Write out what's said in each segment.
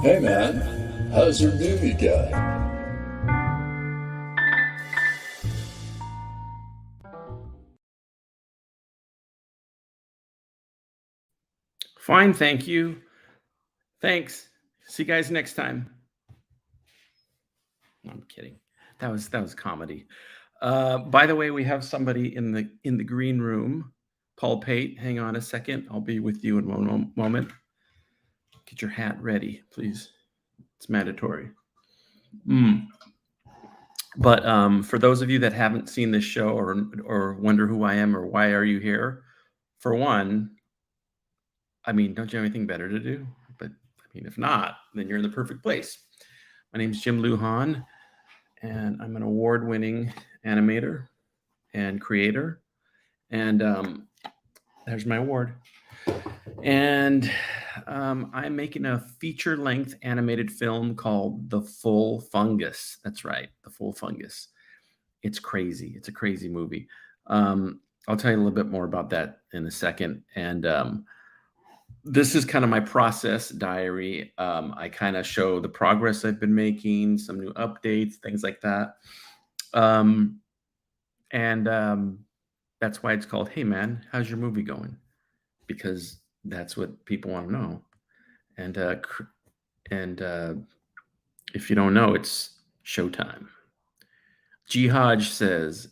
Hey man, how's your movie going? Fine, thank you. Thanks. See you guys next time. No, I'm kidding. That was comedy. By the way, we have somebody in the green room. Paul Pate, hang on a second. I'll be with you in one moment. Get your hat ready, please. It's mandatory. Mm. But for those of you that haven't seen this show or wonder who I am or why are you here, for one, I mean, don't you have anything better to do? But I mean, if not, then you're in the perfect place. My name is Jim Lujan, and I'm an award-winning animator and creator. And there's my award. And I'm making a feature-length animated film called The Full Fungus. That's right, The Full Fungus. It's crazy. It's a crazy movie. I'll tell you a little bit more about that in a second. And this is kind of my process diary. I kind of show the progress I've been making, some new updates, things like that. Um, and That's why it's called "Hey Man, how's your movie going?" Because that's what people want to know. And if you don't know, it's showtime. G Hodge says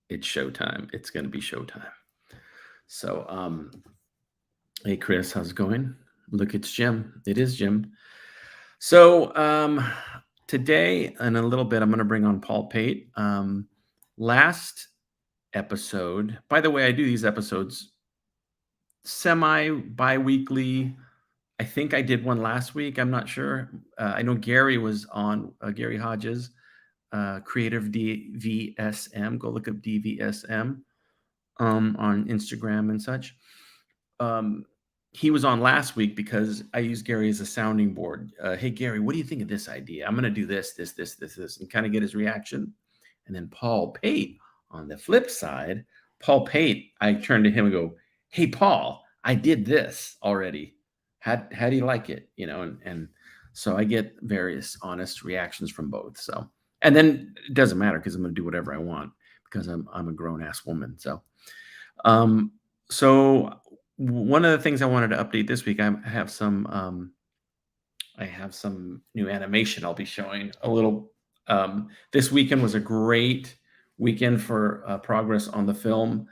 it's showtime. It's going to be showtime. So, hey Chris, how's it going? Look, it's Jim. It is Jim. So today, in a little bit, I'm going to bring on Paul Pate. Last episode, by the way, I do these episodes semi bi-weekly. I think I did one last week. I'm not sure. I know Gary was on, Gary Hodges, creative DVSM. Go look up DVSM on Instagram and such. Um, he was on last week because I used Gary as a sounding board. Hey, Gary, what do you think of this idea? I'm going to do this, and kind of get his reaction. And then Paul Pate on the flip side, Paul Pate, I turn to him and go, "Hey, Paul, I did this already. How do you like it?" And so I get various honest reactions from both. So, and then it doesn't matter because I'm going to do whatever I want because I'm a grown ass woman. Um, so one of the things I wanted to update this week, I have some new animation I'll be showing a little. This weekend was a great weekend for progress on the film.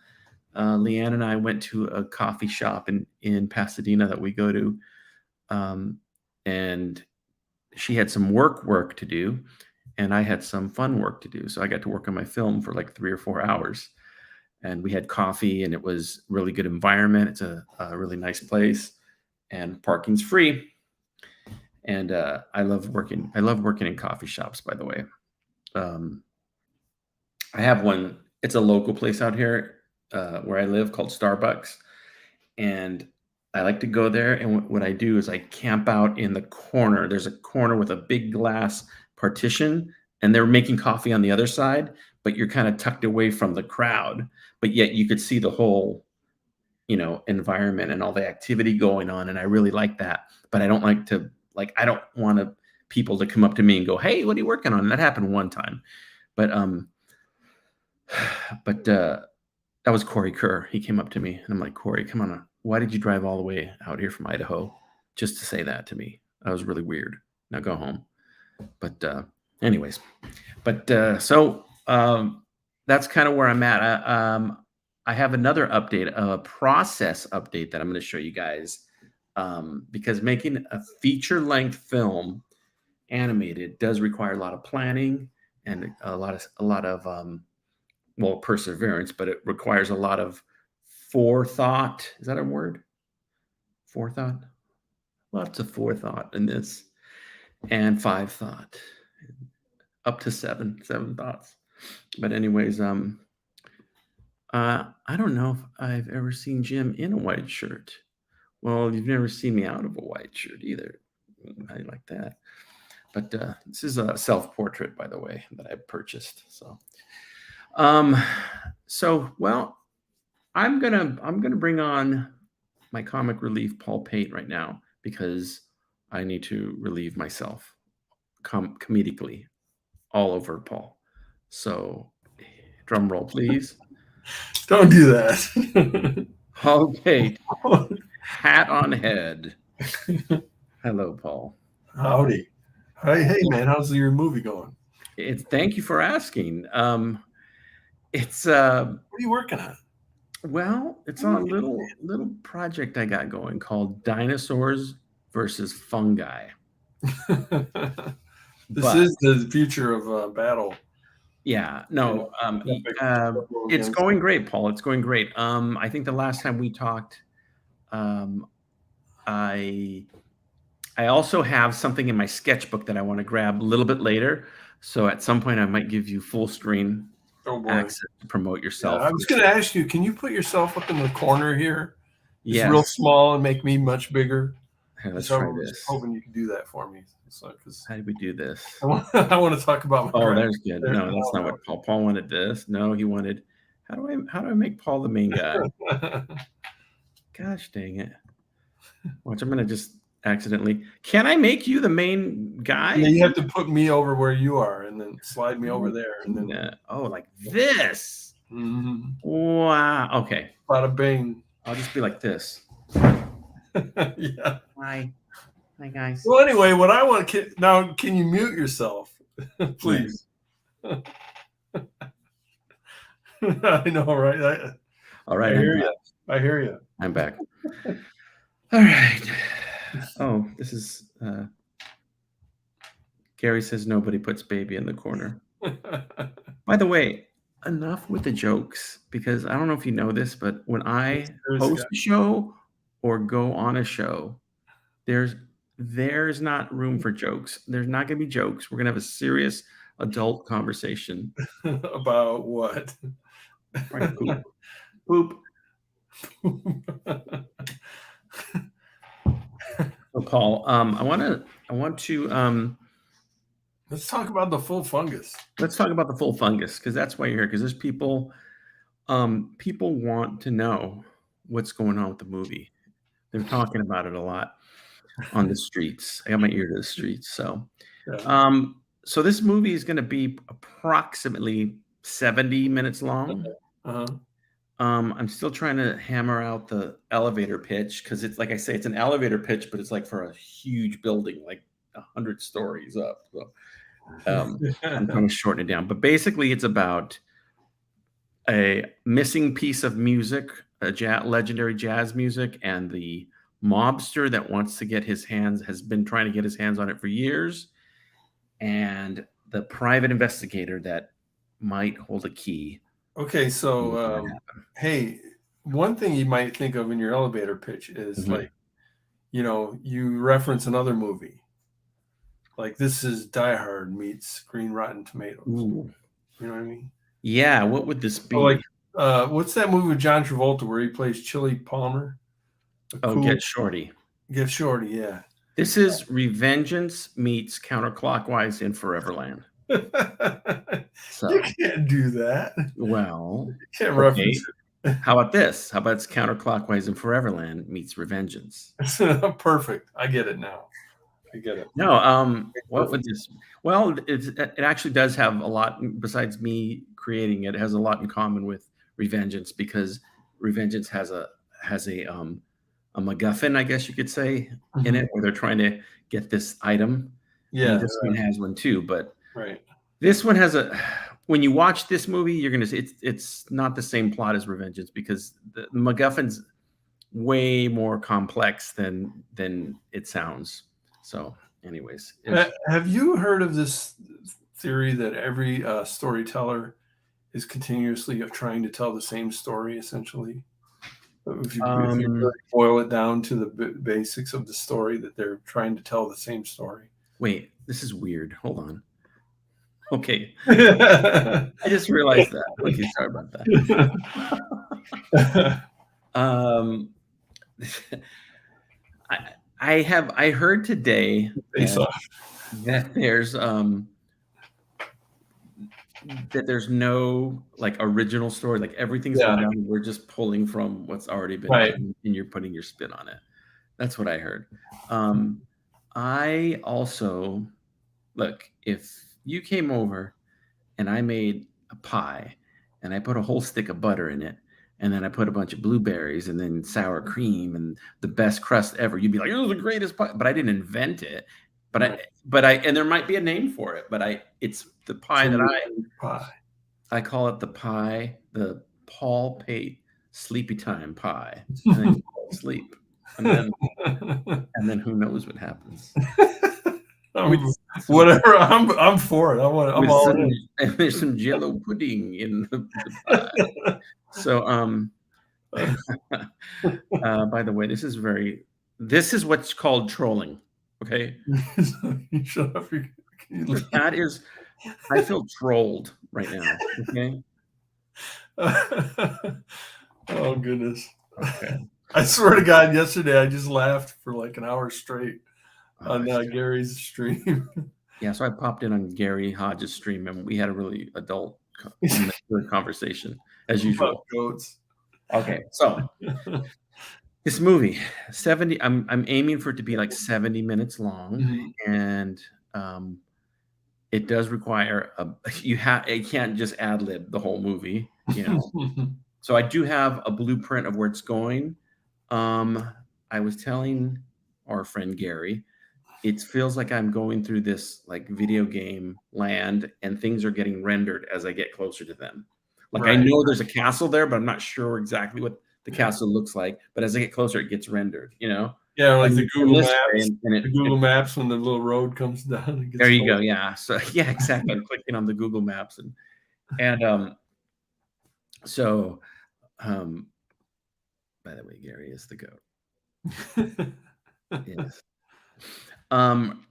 Leanne and I went to a coffee shop in Pasadena that we go to, um, and she had some work to do, and I had some fun work to do. So I got to work on my film for like 3 or 4 hours, and we had coffee, and it was really good environment. It's a really nice place, and parking's free. And I love working. I love working in coffee shops. By the way, um, I have one. It's a local place out here where I live called Starbucks, and I like to go there. And what I do is I camp out in the corner. There's a corner with a big glass partition, and they're making coffee on the other side, but you're kind of tucked away from the crowd, but yet you could see the whole environment and all the activity going on. And I really like that. But I don't like to I don't want people to come up to me and go, "Hey, what are you working on?" That happened one time. But but that was Corey Kerr. He came up to me and I'm like, "Corey, come on. Why did you drive all the way out here from Idaho just to say that to me?" That was really weird. Now go home. But anyways, but that's kind of where I'm at. I have another update, a process update that I'm going to show you guys, because making a feature length film animated does require a lot of planning and well, perseverance, but it requires a lot of forethought. Is that a word? Forethought? Lots of forethought in this, and five thought, up to seven thoughts. But anyways, I don't know if I've ever seen Jim in a white shirt. Well, you've never seen me out of a white shirt either. I like that. But this is a self-portrait, by the way, that I purchased. Um, well, I'm gonna bring on my comic relief Paul Pate right now because I need to relieve myself comedically all over Paul. So, drum roll, please. Don't do that. Okay, hat on head. Hello, Paul. Howdy. Hey, man, how's your movie going? Thank you for asking. It's What are you working on? well, it's on a little project I got going called Dinosaurs versus Fungi. This But is the future of battle. yeah, no, it's going great, Paul. It's going great. I think the last time we talked, I also have something in my sketchbook that I want to grab a little bit later. So at some point, I might give you full screen access to promote yourself. Yeah, I was going to ask you, can you put yourself up in the corner here? It's Yes. real small and make me much bigger. Here, let's try this. Hoping you can do that for me. How do we do this? I want to talk about my there's good. No, that's not what Paul wanted. This. No, he wanted. How do I make Paul the main guy? Gosh dang it! Watch, I'm gonna just accidentally. Can I make you the main guy? And then you have to put me over where you are, and then slide me over there, and then like this. Mm-hmm. Wow. Okay. Bada bing. I'll just be like this. Yeah. Hi, guys. Well, anyway, what I want to now, can you mute yourself, please? Yes. I know, right? All right. I hear you. I'm back. All right. Oh, this is. Gary says nobody puts baby in the corner. By the way, enough with the jokes, because I don't know if you know this, but when I host a show or go on a show, there's not room for jokes. There's not going to be jokes. We're going to have a serious adult conversation. About what? Right, poop. So Paul, I want to let's talk about the full fungus. Let's talk about the full fungus, because that's why you're here. Because there's people want to know what's going on with the movie. They're talking about it a lot on the streets. I got my ear to the streets. So, so this movie is going to be approximately 70 minutes long. Uh-huh. I'm still trying to hammer out the elevator pitch, because it's like I say, it's an elevator pitch, but it's like for a huge building, like 100 stories up. So, I'm trying to shorten it down. But basically, it's about a missing piece of music, legendary jazz music, and the mobster that wants to has been trying to get his hands on it for years, and the private investigator that might hold a key. Okay, so hey, one thing you might think of in your elevator pitch is like, you reference another movie. Like, this is Die Hard meets Green Rotten Tomatoes. Ooh. You know what I mean? Yeah, what would this be? So like, what's that movie with John Travolta where he plays Chili Palmer? Get Shorty. Get Shorty, yeah. This is Revengeance meets Counterclockwise in Foreverland. So, you can't do that. Well, you can't reference it. How about this? How about it's Counterclockwise in Foreverland meets Revengeance? Perfect. I get it now. I get it. No, what would this? Well, it actually does have a lot. Besides me creating it, it has a lot in common with Revengeance, because Revengeance has a MacGuffin, I guess you could say, in it, where they're trying to get this item. Yeah, this one has one too, but right. This one has when you watch this movie, you're gonna see it's not the same plot as Revengeance, because the MacGuffin's way more complex than it sounds. So, anyways, have you heard of this theory that every storyteller is continuously trying to tell the same story, essentially? If you really boil it down to the basics of the story, that they're trying to tell the same story. Wait, this is weird. Hold on. Okay. I just realized that. Okay, sorry about that. I heard today that there's no like original story, like everything's been done. We're just pulling from what's already been done, and you're putting your spin on it. That's what I heard. I also look, if you came over and I made a pie and I put a whole stick of butter in it, and then I put a bunch of blueberries and then sour cream and the best crust ever, you'd be like, "It was the greatest pie." But I didn't invent it. But Right. and there might be a name for it, but it's the pie So that you pie. I call it the Paul Pate Sleepy Time pie. And then you fall asleep. And then who knows what happens. With some Whatever. I'm for it. I'm with all some in. and there's some jello pudding in the pie. So, by the way, this is what's called trolling, okay? You shut up. That is I feel trolled right now, okay? Oh goodness. Okay. I swear to God, yesterday I just laughed for like an hour straight on Oh, Gary's stream. yeah, so I popped in on Gary Hodges' stream, and we had a really adult mature conversation as About usual. goats. Okay, so this movie, 70 I'm aiming for it to be like 70 minutes long, Mhm. and, it does require you can't just ad lib the whole movie, you know? So I do have a blueprint of where it's going. I was telling our friend Gary, it feels like I'm going through this like video game land and things are getting rendered as I get closer to them. Like I Right. know there's a castle there, but I'm not sure exactly what the Yeah. castle looks like. But as I get closer, it gets rendered, you know? Yeah, like the In Google this way, Maps. and The Google Maps when the little road comes down, it there gets you full. go. Yeah. So yeah, exactly. I'm clicking on the Google Maps and so um by the way, Gary is the goat. Yes. Um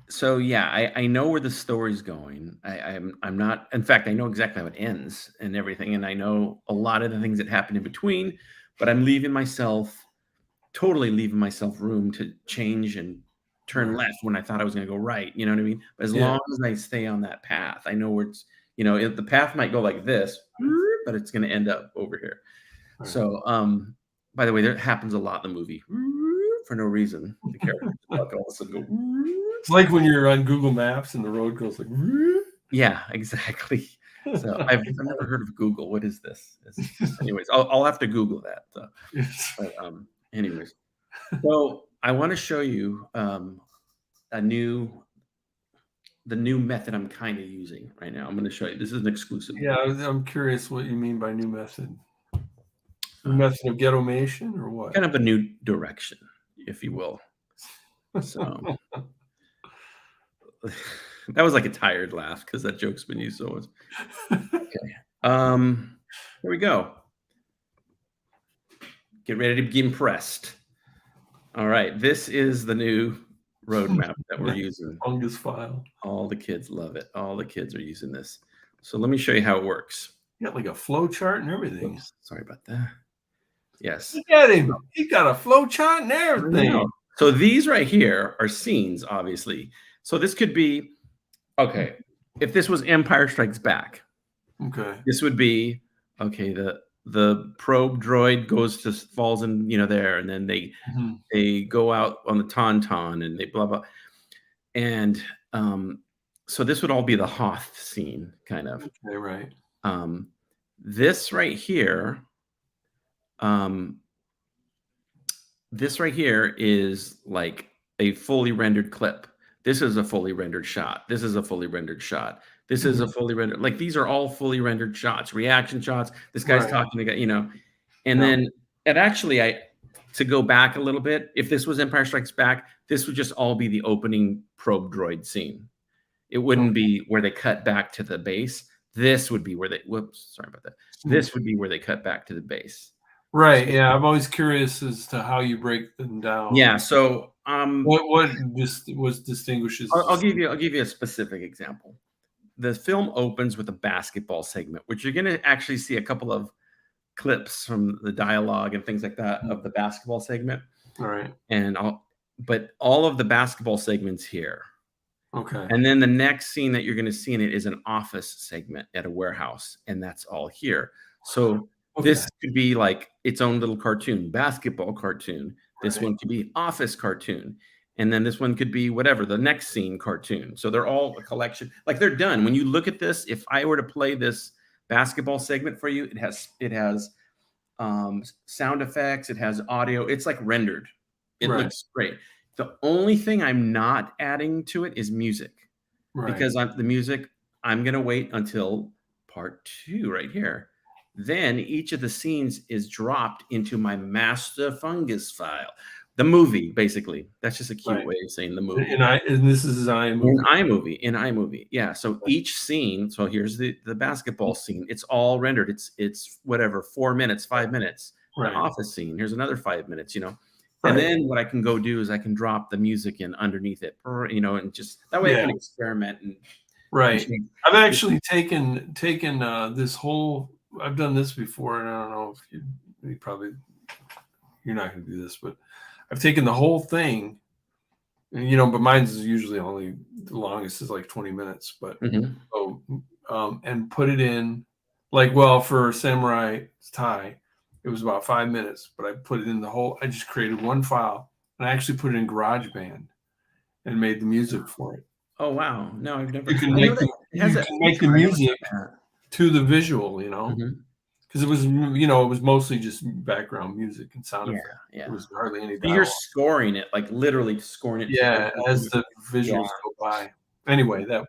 so yeah, I know where the story's going. I'm not, in fact, I know exactly how it ends and everything, and I know a lot of the things that happen in between, but I'm totally leaving myself room to change and turn Right. left when I thought I was gonna go right, you know what I mean? But as Yeah. long as I stay on that path, I know where it's, if the path might go like this, but it's gonna end up over here. Right. So, by the way, that happens a lot in the movie for no reason. The characters all of a sudden go. It's like when you're on Google Maps and the road goes like. Yeah, exactly. So I've never heard of Google. What is this? Anyways, I'll have to Google that. So, but anyways, so I want to show you the new method I'm kind of using right now. I'm going to show you. This is an exclusive. Yeah, I'm curious what you mean by new method. New method of ghettomation or what? Kind of a new direction, if you will. So that was like a tired laugh because that joke's been used so much. Okay. Here we go. Get ready to be impressed. All right. This is the new roadmap that we're using. Fungus file. All the kids love it. All the kids are using this. So let me show you how it works. You got like a flow chart and everything. Oops, sorry about that. Yes. Look at him. He got a flow chart and everything. So these right here are scenes, obviously. So this could be, okay, if this was Empire Strikes Back, Okay. this would be, okay, the probe droid falls in, there, and then they go out on the Tauntaun and they blah blah. And so this would all be the Hoth scene, kind of. Okay, right. This right here, is like a fully rendered clip. This is a fully rendered shot. This is a fully rendered shot. This is a fully rendered. Like these are all fully rendered shots, reaction shots. This guy's talking to guy, and then to go back a little bit, if this was Empire Strikes Back, this would just all be the opening probe droid scene. It wouldn't be where they cut back to the base. This would be where sorry about that. This would be where they cut back to the base. Right. Yeah. I'm always curious as to how you break them down. Yeah. So what distinguishes? I'll give you a specific example. The film opens with a basketball segment, which you're going to actually see a couple of clips from the dialogue and things like that of the basketball segment. All right. But all of the basketball segments here. Okay. And then the next scene that you're going to see in it is an office segment at a warehouse, and that's all here. So this could be like its own little cartoon, basketball cartoon. This one could be office cartoon. And then this one could be whatever, the next scene cartoon. So they're all a collection. Like they're done. When you look at this, if I were to play this basketball segment for you, it has sound effects, it has audio. It's like rendered. It looks great. The only thing I'm not adding to it is music. Because the music, I'm going to wait until part 2 right here. Then each of the scenes is dropped into my master fungus file. The movie, basically. That's just a cute way of saying the movie. And this is iMovie. In iMovie. Yeah. So each scene, so here's the basketball scene. It's all rendered. It's whatever, 4 minutes, 5 minutes. The office scene. Here's another 5 minutes, And then what I can go do is I can drop the music in underneath it, and just that way I can experiment. And I've actually taken this whole. I've done this before, and I don't know if you're not going to do this, but I've taken the whole thing, but mine's is usually only the longest is like 20 minutes, but and put it in for Samurai Tie. It was about 5 minutes, but I put it in I just created one file and I actually put it in GarageBand and made the music for it. Oh, wow. No, I've never. You can make the music to the visual, because it was, it was mostly just background music and sound effects. Yeah. It was hardly any dialogue. You're scoring it, like literally scoring it. Yeah, as the visuals go by. Anyway, that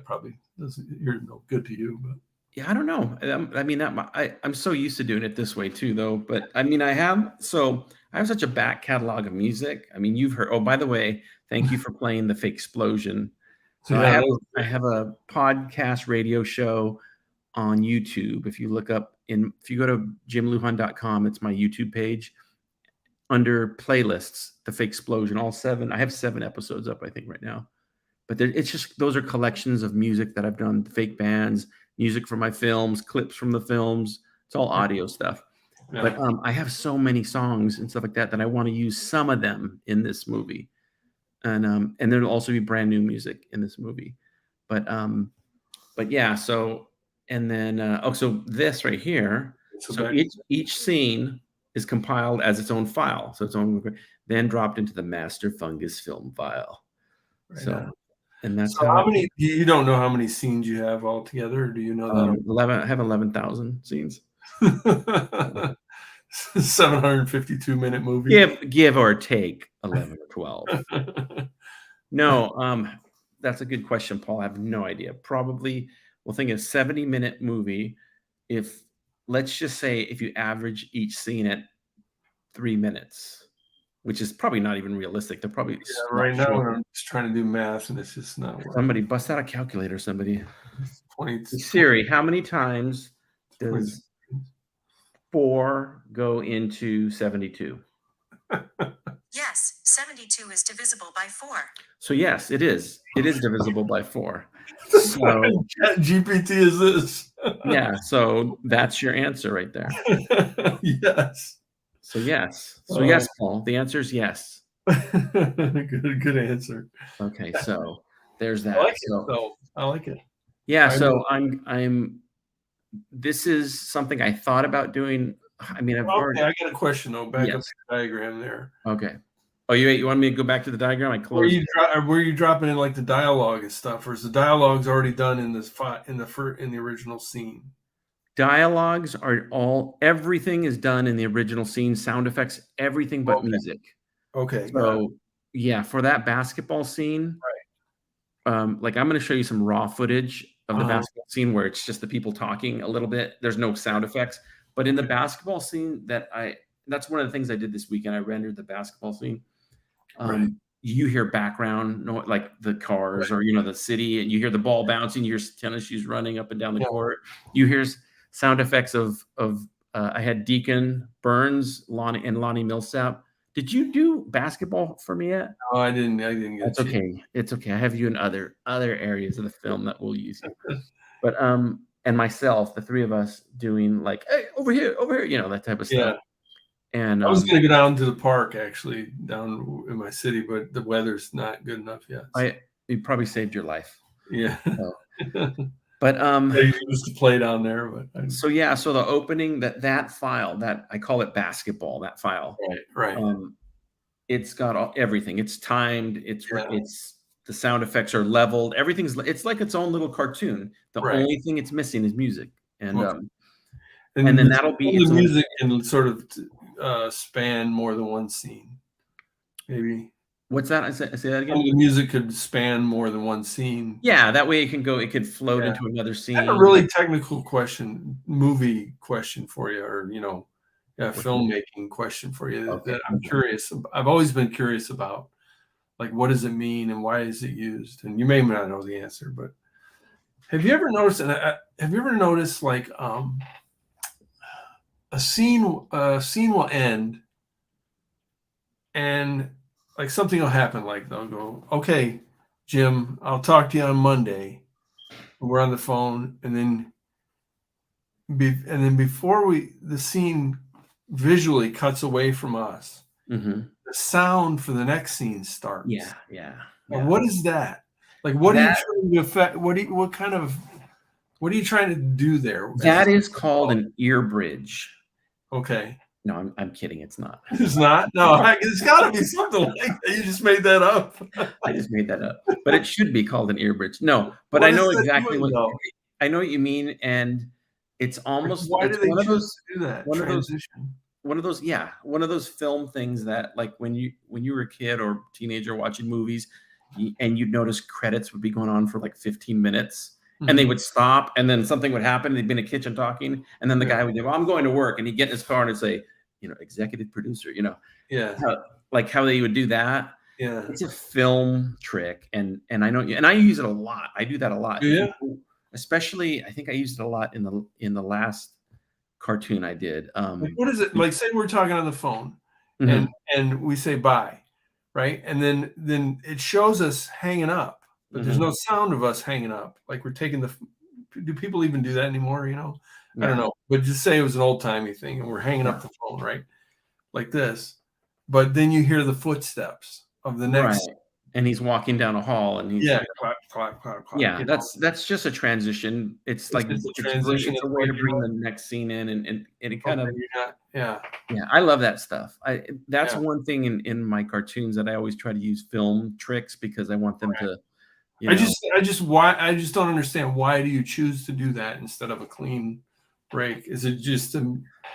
probably doesn't, you're no good to you, but. Yeah, I don't know. I mean, I'm so used to doing it this way too, though. But I mean, I have such a back catalog of music. I mean, you've heard. Oh, by the way, thank you for playing the Fake Explosion. So I have a podcast radio show on YouTube. If you look up if you go to jimluhan.com, it's my YouTube page. Under playlists, the Fake Explosion, all 7. I have 7 episodes up, I think, right now. But it's just those are collections of music that I've done, fake bands. Music from my films, clips from the films. It's all audio stuff. Yeah. But I have so many songs and stuff like that I want to use some of them in this movie. And there'll also be brand new music in this movie. But yeah, so and then so this right here. So each scene is compiled as its own file. So it's then dropped into the master fungus film file. And that's how many. You don't know how many scenes you have altogether, or do you know that? 11. I have 11,000 scenes. 752-minute movie. Give or take 11 or 12. No, that's a good question, Paul. I have no idea. Probably we'll think a 70-minute movie. Let's just say if you average each scene at 3 minutes. Which is probably not even realistic. They're probably right now. I'm just trying to do math, and it's just not working. Somebody bust out a calculator. Somebody. 20. Siri, how many times does 4 go into 72? Yes, 72 is divisible by 4. So yes, it is. It is divisible by 4. So GPT is this? Yeah. So that's your answer right there. Yes. So yes. So yes, Paul. The answer is yes. Good answer. Okay, so there's that. I like it. Yeah, so I'm. This is something I thought about doing. I mean, I got a question though. Back up to the diagram there. Okay. Oh, you want me to go back to the diagram? I closed. Were you dropping in like the dialogue and stuff, or is the dialogue's already done in this in the original scene? Dialogues are everything is done in the original scene, sound effects, everything but music. Okay. So yeah, for that basketball scene, like I'm going to show you some raw footage of the basketball scene where it's just the people talking a little bit. There's no sound effects, but in the basketball scene that's one of the things I did this weekend. I rendered the basketball scene. You hear background, like the cars or the city, and you hear the ball bouncing. You hear tennis shoes running up and down the court. You hear sound effects of I had Deacon Burns, Lonnie Millsap. Did you do basketball for me yet? No, I didn't get That's okay. It's okay. I have you in other areas of the film that we'll use you. But and myself, the 3 of us doing like, hey, over here, that type of stuff. And I was going to go down to the park actually down in my city, but the weather's not good enough yet. So. It probably saved your life. Yeah. So. But I used to play down there, but so the opening that file that I call it basketball, that file, right. It's got everything. It's timed. It's Yeah. the sound effects are leveled. It's like its own little cartoon. The Right. only thing it's missing is music. And Okay. and then that'll be the its own. music can sort of span more than one scene. Maybe. What's that? I say that again. The music could span more than one scene. Yeah, that way it could float into another scene. I have a really technical movie question for you, or filmmaking question for you that I'm curious. I've always been curious about, like, what does it mean and why is it used? And you may not know the answer, but have you ever noticed? Like a scene will end, and like something will happen. Like they'll go, "Okay, Jim, I'll talk to you on Monday." We're on the phone, and then before the scene visually cuts away from us, the sound for the next scene starts. Yeah. Now, what is that? Like, what are you trying to affect? What are you trying to do there? That is called an ear bridge. Okay. No, I'm kidding. It's not. It's not? No, it's got to be something like that. You just made that up. I just made that up. But it should be called an ear bridge. No, but I know exactly I know what you mean. And it's almost why do they choose to do that? One of those film things that, like, when you were a kid or teenager watching movies, and you'd notice credits would be going on for like 15 minutes. And they would stop, and then something would happen. They'd be in a kitchen talking, and then the guy would go, "Well, I'm going to work," and he'd get in his car and say, executive producer, how they would do that. Yeah, it's a film trick, and I know, and I use it a lot. I do that a lot. Yeah, especially I think I used it a lot in the last cartoon I did. What is it like? Say we're talking on the phone, and we say bye, right? And then it shows us hanging up. But there's no sound of us hanging up. Like we're taking do people even do that anymore? I don't know. But just say it was an old timey thing and we're hanging up the phone, right? Like this. But then you hear the footsteps of the next. Right. And he's walking down a hall and he's clap, clap, clap, clap. Yeah, that's just a transition. It's a way to bring the next scene in and it kind of I love that stuff. That's one thing in my cartoons that I always try to use film tricks because I want them to I just don't understand. Why do you choose to do that instead of a clean break? Is it just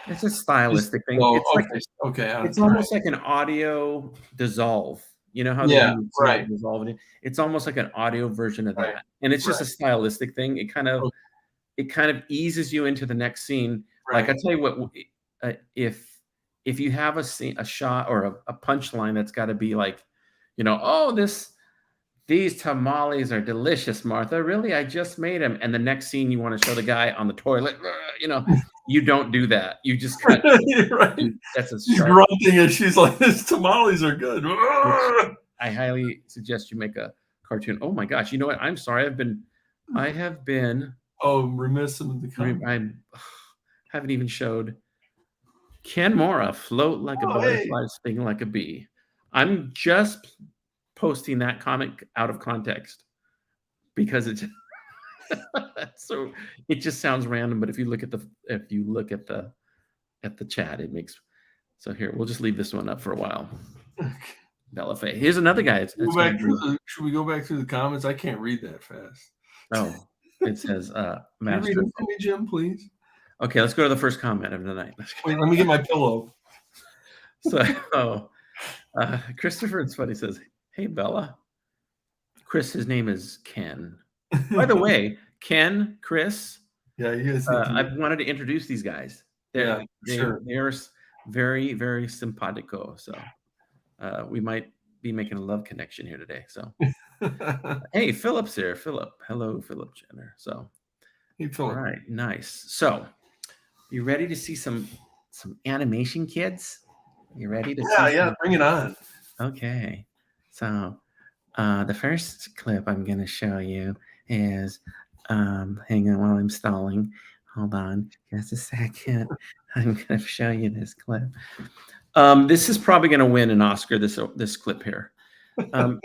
it's a stylistic thing. It's it's almost like an audio dissolve. You know how they dissolve it? It's almost like an audio version of that. And it's just a stylistic thing. It kind of eases you into the next scene. Like I tell you what, if you have a shot or a punchline that's got to be like, these tamales are delicious, Martha. Really? I just made them. And the next scene, you want to show the guy on the toilet. You don't do that. You just cut. That's a sharp. Grunting, and she's like, "These tamales are good." I highly suggest you make a cartoon. Oh my gosh! You know what? I'm sorry. I have been. Oh, remiss in the comment. I haven't even showed Ken Mora float like a butterfly, sting like a bee. I'm just posting that comment out of context because it's so it just sounds random. But if you look at the chat, it makes so here we'll just leave this one up for a while. Bella Faye. Here's another guy. Should we go back through the comments? I can't read that fast. Oh, it says Master. Read it for me, Jim, please. Okay, let's go to the first comment of the night. Wait, let me get my pillow. So Christopher it's funny says, "Hey Bella." Chris, his name is Ken. By the way, Ken, Chris. Yeah, he is. I've wanted to introduce these guys. They're very, very simpatico. So we might be making a love connection here today. So hey, Philip's here. Philip. Hello, Philip Jenner. So hey, Philip. All right, nice. So you ready to see some animation, kids? You ready to see bring it on. Okay. So the first clip I'm going to show you is, hang on while I'm stalling. Hold on just a second. I'm going to show you this clip. This is probably going to win an Oscar, this clip here.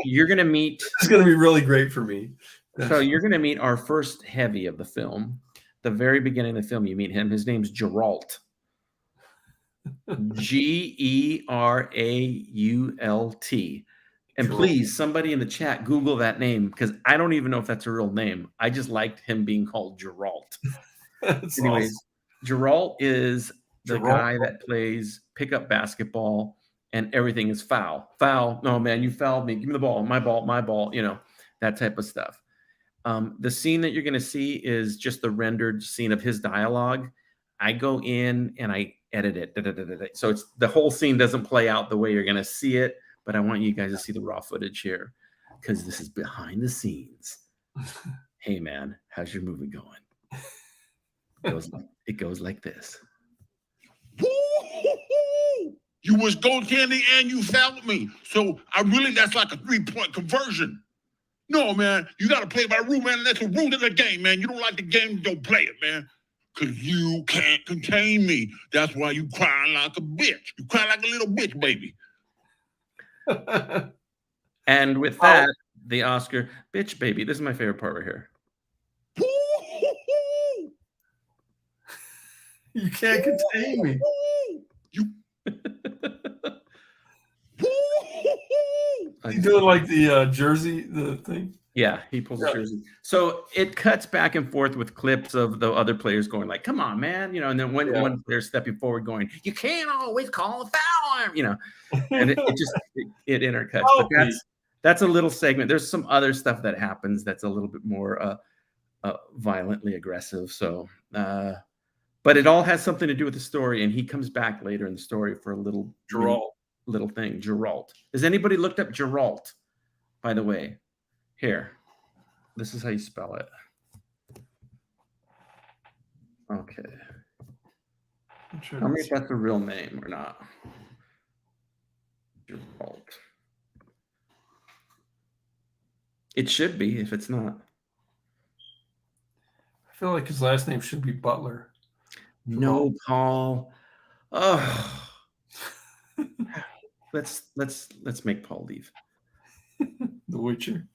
You're going to meet. This is going to be really great for me. So you're going to meet our first heavy of the film. The very beginning of the film, you meet him. His name's Geralt. Gerault. And Geralt. please, somebody in the chat, Google that name, because I don't even know if that's a real name. I just liked him being called Geralt. That's Anyways, Geralt is the Geralt. guy that plays pickup basketball, and everything is foul. Foul. No, man, you fouled me. Give me the ball. My ball. My ball. You know, that type of stuff. The scene that you're going to see is just the rendered scene of his dialogue. I go in and I edit it. So it's the whole scene doesn't play out the way you're going to see it, but I want you guys to see the raw footage here because this is behind the scenes. Hey, man, how's your movie going? It goes like this. You was gold candy and you fouled me. So that's like a 3-point conversion. No, man, you got to play by the rule, man. That's the rule of the game, man. You don't like the game, don't play it, man. Because you can't contain me. That's why you crying like a bitch. You cry like a little bitch, baby. And with that, the Oscar, bitch, baby. This is my favorite part right here. You can't contain me. He's doing like the jersey, the thing. Yeah, he pulls the jersey. So it cuts back and forth with clips of the other players going like, "Come on, man," you know, and then one player stepping forward going, "You can't always call a foul," you know, and it intercuts. But that's a little segment. There's some other stuff that happens that's a little bit more violently aggressive. So, but it all has something to do with the story, and he comes back later in the story for a little thing. Geralt. Has anybody looked up Geralt? By the way, here, this is how you spell it. Okay. Tell me if that's a real name or not. Geralt. It should be if it's not. I feel like his last name should be Butler. No, Paul. Oh. Let's make Paul leave. The Witcher.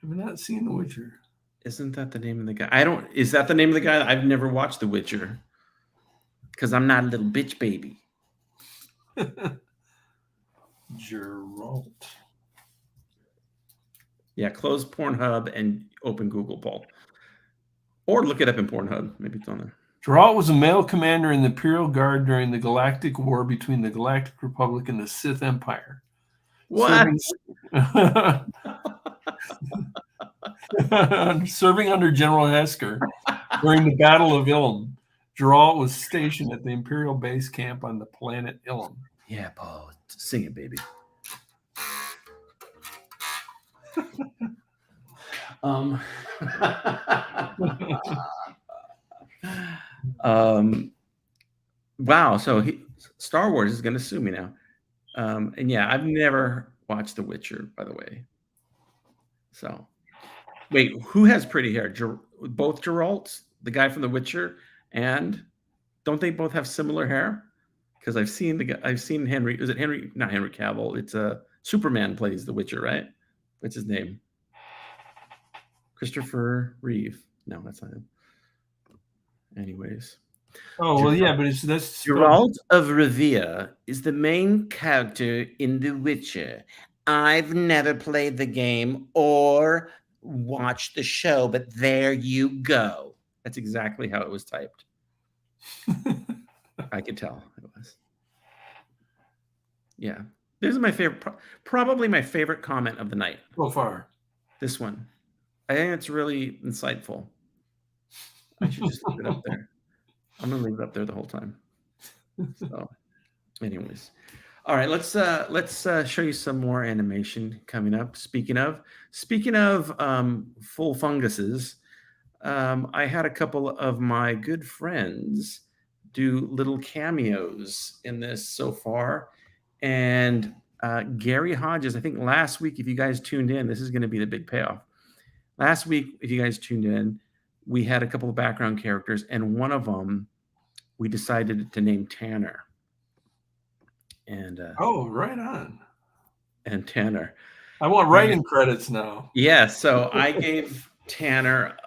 I've not seen The Witcher. Isn't that the name of the guy? Is that the name of the guy? I've never watched The Witcher. Because I'm not a little bitch baby. Geralt. Yeah, close Pornhub and open Google, Paul. Or look it up in Pornhub. Maybe it's on there. Geralt was a male commander in the Imperial Guard during the Galactic War between the Galactic Republic and the Sith Empire. What? Serving under General Hesker during the Battle of Ilum, Geralt was stationed at the Imperial base camp on the planet Ilum. Yeah, Paul. Sing it, baby. Wow. So Star Wars is going to sue me now. And yeah, I've never watched The Witcher, by the way. So, wait, who has pretty hair? Both Geralts, the guy from The Witcher, and don't they both have similar hair? Because I've seen Henry. Is it Henry? Not Henry Cavill. It's Superman plays The Witcher, right? What's his name? Christopher Reeve. No, that's not him. Anyways. Oh, well, yeah, but that's Geralt of Rivia is the main character in The Witcher. I've never played the game or watched the show, but there you go. That's exactly how it was typed. I could tell it was. Yeah. This is my favorite, probably my favorite comment of the night. So far. This one. I think it's really insightful. I should just leave it up there. I'm gonna leave it up there the whole time. So, anyways, all right. Let's show you some more animation coming up. Speaking of full funguses, I had a couple of my good friends do little cameos in this so far, and Gary Hodges. I think last week, if you guys tuned in, this is going to be the big payoff. Last week, if you guys tuned in, we had a couple of background characters, and one of them we decided to name Tanner. And right on. And Tanner. I want writing credits now. Yeah, so I gave Tanner.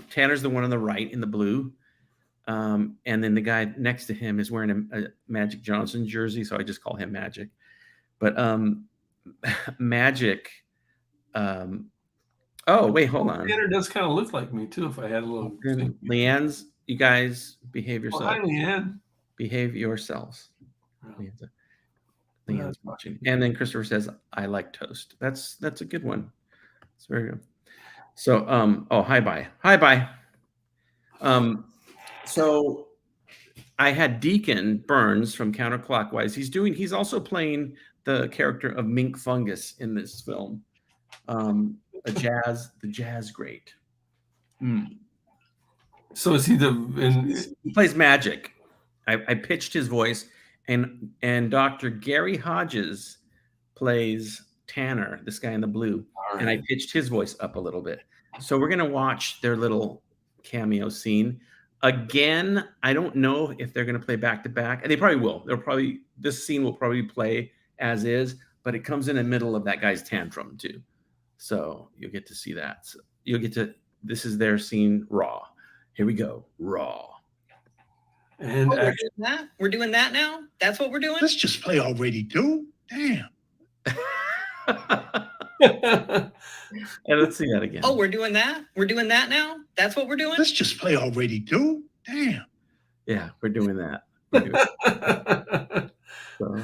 Tanner's the one on the right in the blue. And then the guy next to him is wearing a Magic Johnson jersey, so I just call him Magic. But Magic. Oh, wait, hold on. Tanner does kind of look like me too. If I had a little. Leanne's, you guys behave yourselves. Hi, Leanne. Behave yourselves. Yeah. Leanne's watching. And then Christopher says, I like toast. That's a good one. It's very good. So, hi, bye. Hi, bye. So I had Deacon Burns from Counterclockwise. He's also playing the character of Mink Fungus in this film. The jazz great. So is he he plays Magic. I pitched his voice, and Dr. Gary Hodges plays Tanner, this guy in the blue, and I pitched his voice up a little bit. So we're gonna watch their little cameo scene again. I don't know if they're gonna play back to back. They probably will. This scene will probably play as is, but it comes in the middle of that guy's tantrum too. So you'll get to see that. So this is their scene raw. Here we go, raw. And we're doing that now? That's what we're doing? Let's just play already, dude. Damn. And let's see that again. Oh, we're doing that? We're doing that now? That's what we're doing? Let's just play already, dude. Damn. Yeah, we're doing that. So,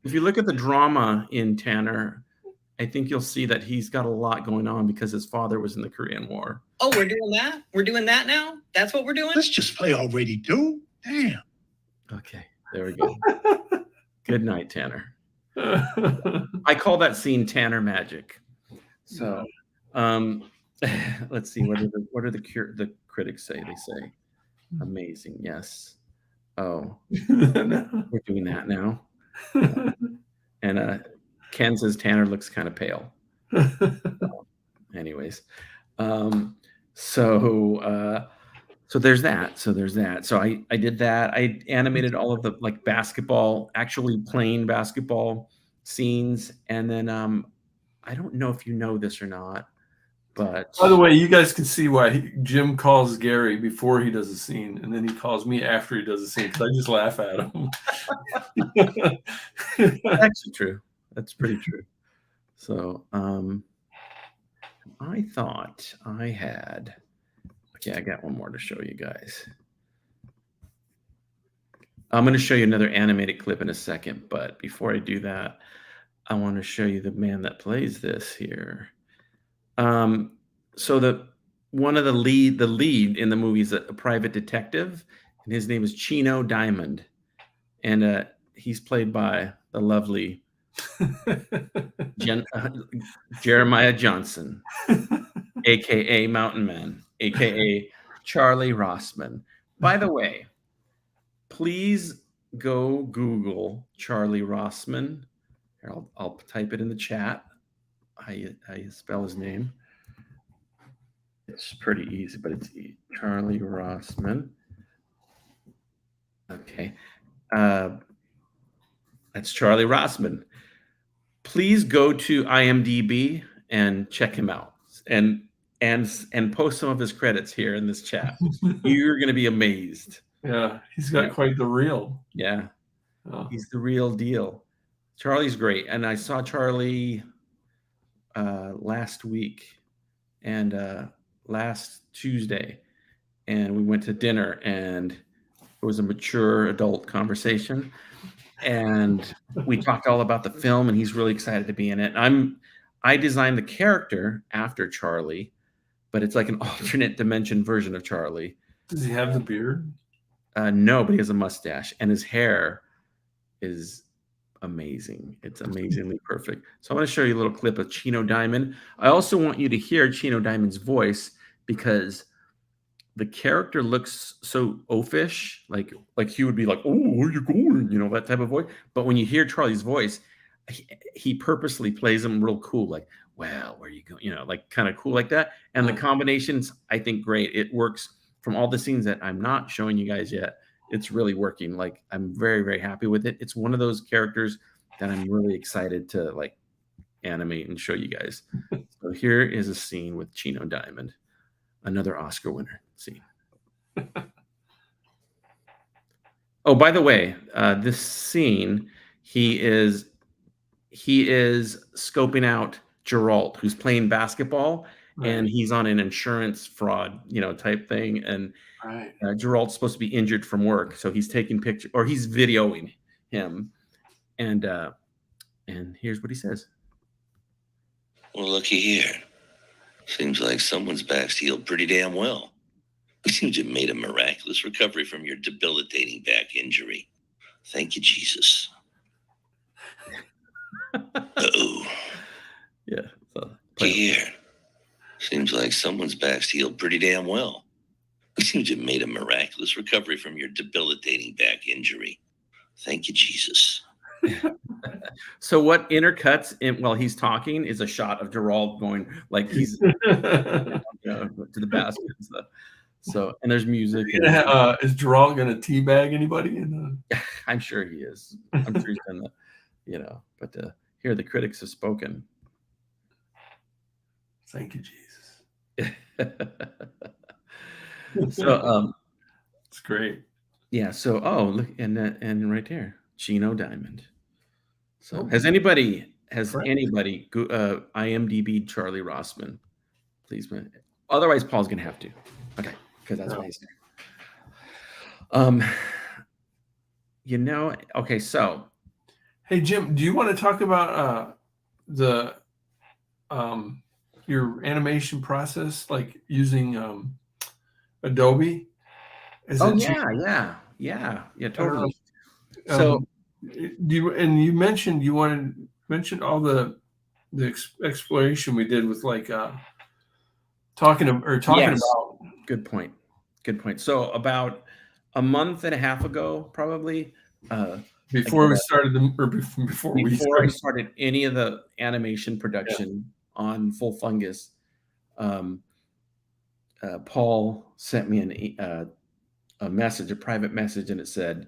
if you look at the drama in Tanner, I think you'll see that he's got a lot going on because his father was in the Korean War. Oh, we're doing that? We're doing that now? That's what we're doing? Let's just play already, dude. Damn. Okay, there we go. Good night, Tanner. I call that scene Tanner Magic. So, let's see. What do the critics say? They say amazing. Yes. Oh, we're doing that now. And Ken says Tanner looks kind of pale. Anyways, so there's that. So I did that. I animated all of the like basketball, actually playing basketball scenes, and then I don't know if you know this or not, but by the way, you guys can see why Jim calls Gary before he does a scene, and then he calls me after he does a scene because I just laugh at him. That's actually true. That's pretty true. So I thought I had. Okay, I got one more to show you guys. I'm going to show you another animated clip in a second, but before I do that, I want to show you the man that plays this here. So the lead in the movie is a private detective, and his name is Chino Diamond, and he's played by the lovely Jeremiah Johnson, aka Mountain Man, aka Charlie Rossman. By the way, please go Google Charlie Rossman. Here, I'll type it in the chat. How you spell his name? It's pretty easy, but it's Charlie Rossman. Okay, that's Charlie Rossman. Please go to IMDb and check him out, and post some of his credits here in this chat. You're going to be amazed. Yeah, he's got quite the reel. Yeah, he's the real deal. Charlie's great, and I saw Charlie last week and last Tuesday, and we went to dinner, and it was a mature adult conversation, and we talked all about the film, and he's really excited to be in it. I designed the character after Charlie, but it's like an alternate dimension version of Charlie. Does he have the beard? No, but he has a mustache, and his hair is amazing. It's amazingly perfect. So I'm going to show you a little clip of Chino Diamond. I also want you to hear Chino Diamond's voice because the character looks so oafish, like he would be like, "Oh, where are you going?" You know, that type of voice. But when you hear Charlie's voice, he purposely plays him real cool, like, "Well, where are you going?" You know, like kind of cool like that. And the combinations, I think, great. It works from all the scenes that I'm not showing you guys yet. It's really working. Like, I'm very, very happy with it. It's one of those characters that I'm really excited to like animate and show you guys. So here is a scene with Chino Diamond, another Oscar winner scene. Oh, by the way, this scene, he is scoping out Geralt, who's playing basketball, and Right. he's on an insurance fraud, type thing. And Right. Geralt's supposed to be injured from work, so he's taking pictures or he's videoing him. And here's what he says. Well, looky here. Seems like someone's back's healed pretty damn well. It seems you made a miraculous recovery from your debilitating back injury. Thank you, Jesus. Uh-oh. Yeah. So, Looky here. Seems like someone's back's healed pretty damn well. It seems you made a miraculous recovery from your debilitating back injury. Thank you, Jesus. So what intercuts in while he's talking is a shot of Geralt going like he's to the basket and stuff. So and there's music. And, is Geralt going to teabag anybody? I'm sure he is. I'm sure he's done that. But here the critics have spoken. Thank you, Jesus. So it's great. Yeah. So look and right there, Gino Diamond. So has anybody IMDb Charlie Rossman? Please, man. Otherwise, Paul's gonna have to. Okay, because that's what he's doing. Okay, so hey Jim, do you want to talk about the your animation process, like using Adobe? Yeah, totally. So you mentioned you mentioned all the exploration we did with like talking yes. about. Good point. So about a month and a half ago, probably before we started I started any of the animation production on Full Fungus, Paul sent me a message, a private message, and it said,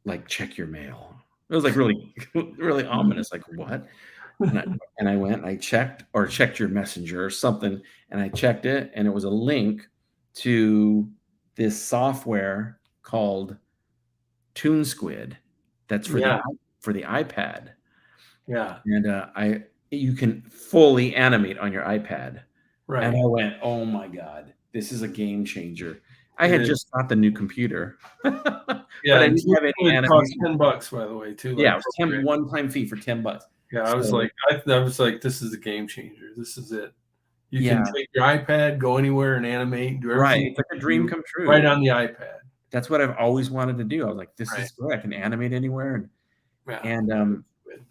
like, check your mail. It was like really, really ominous. Like, what? And I went and I checked your messenger or something, and I checked it, and it was a link to this software called ToonSquid that's for the iPad. Yeah. And you can fully animate on your iPad. Right. And I went, oh my God, this is a game changer. I had just got the new computer. Yeah, but I didn't have any it cost $10, by the way, too. Yeah, it was one-time fee for $10. Yeah, I was like, this is a game changer. This is it. You can take your iPad, go anywhere and animate, do everything. Right, it's like a dream come true. Right on the iPad. That's what I've always wanted to do. I was like, this is great. I can animate anywhere. And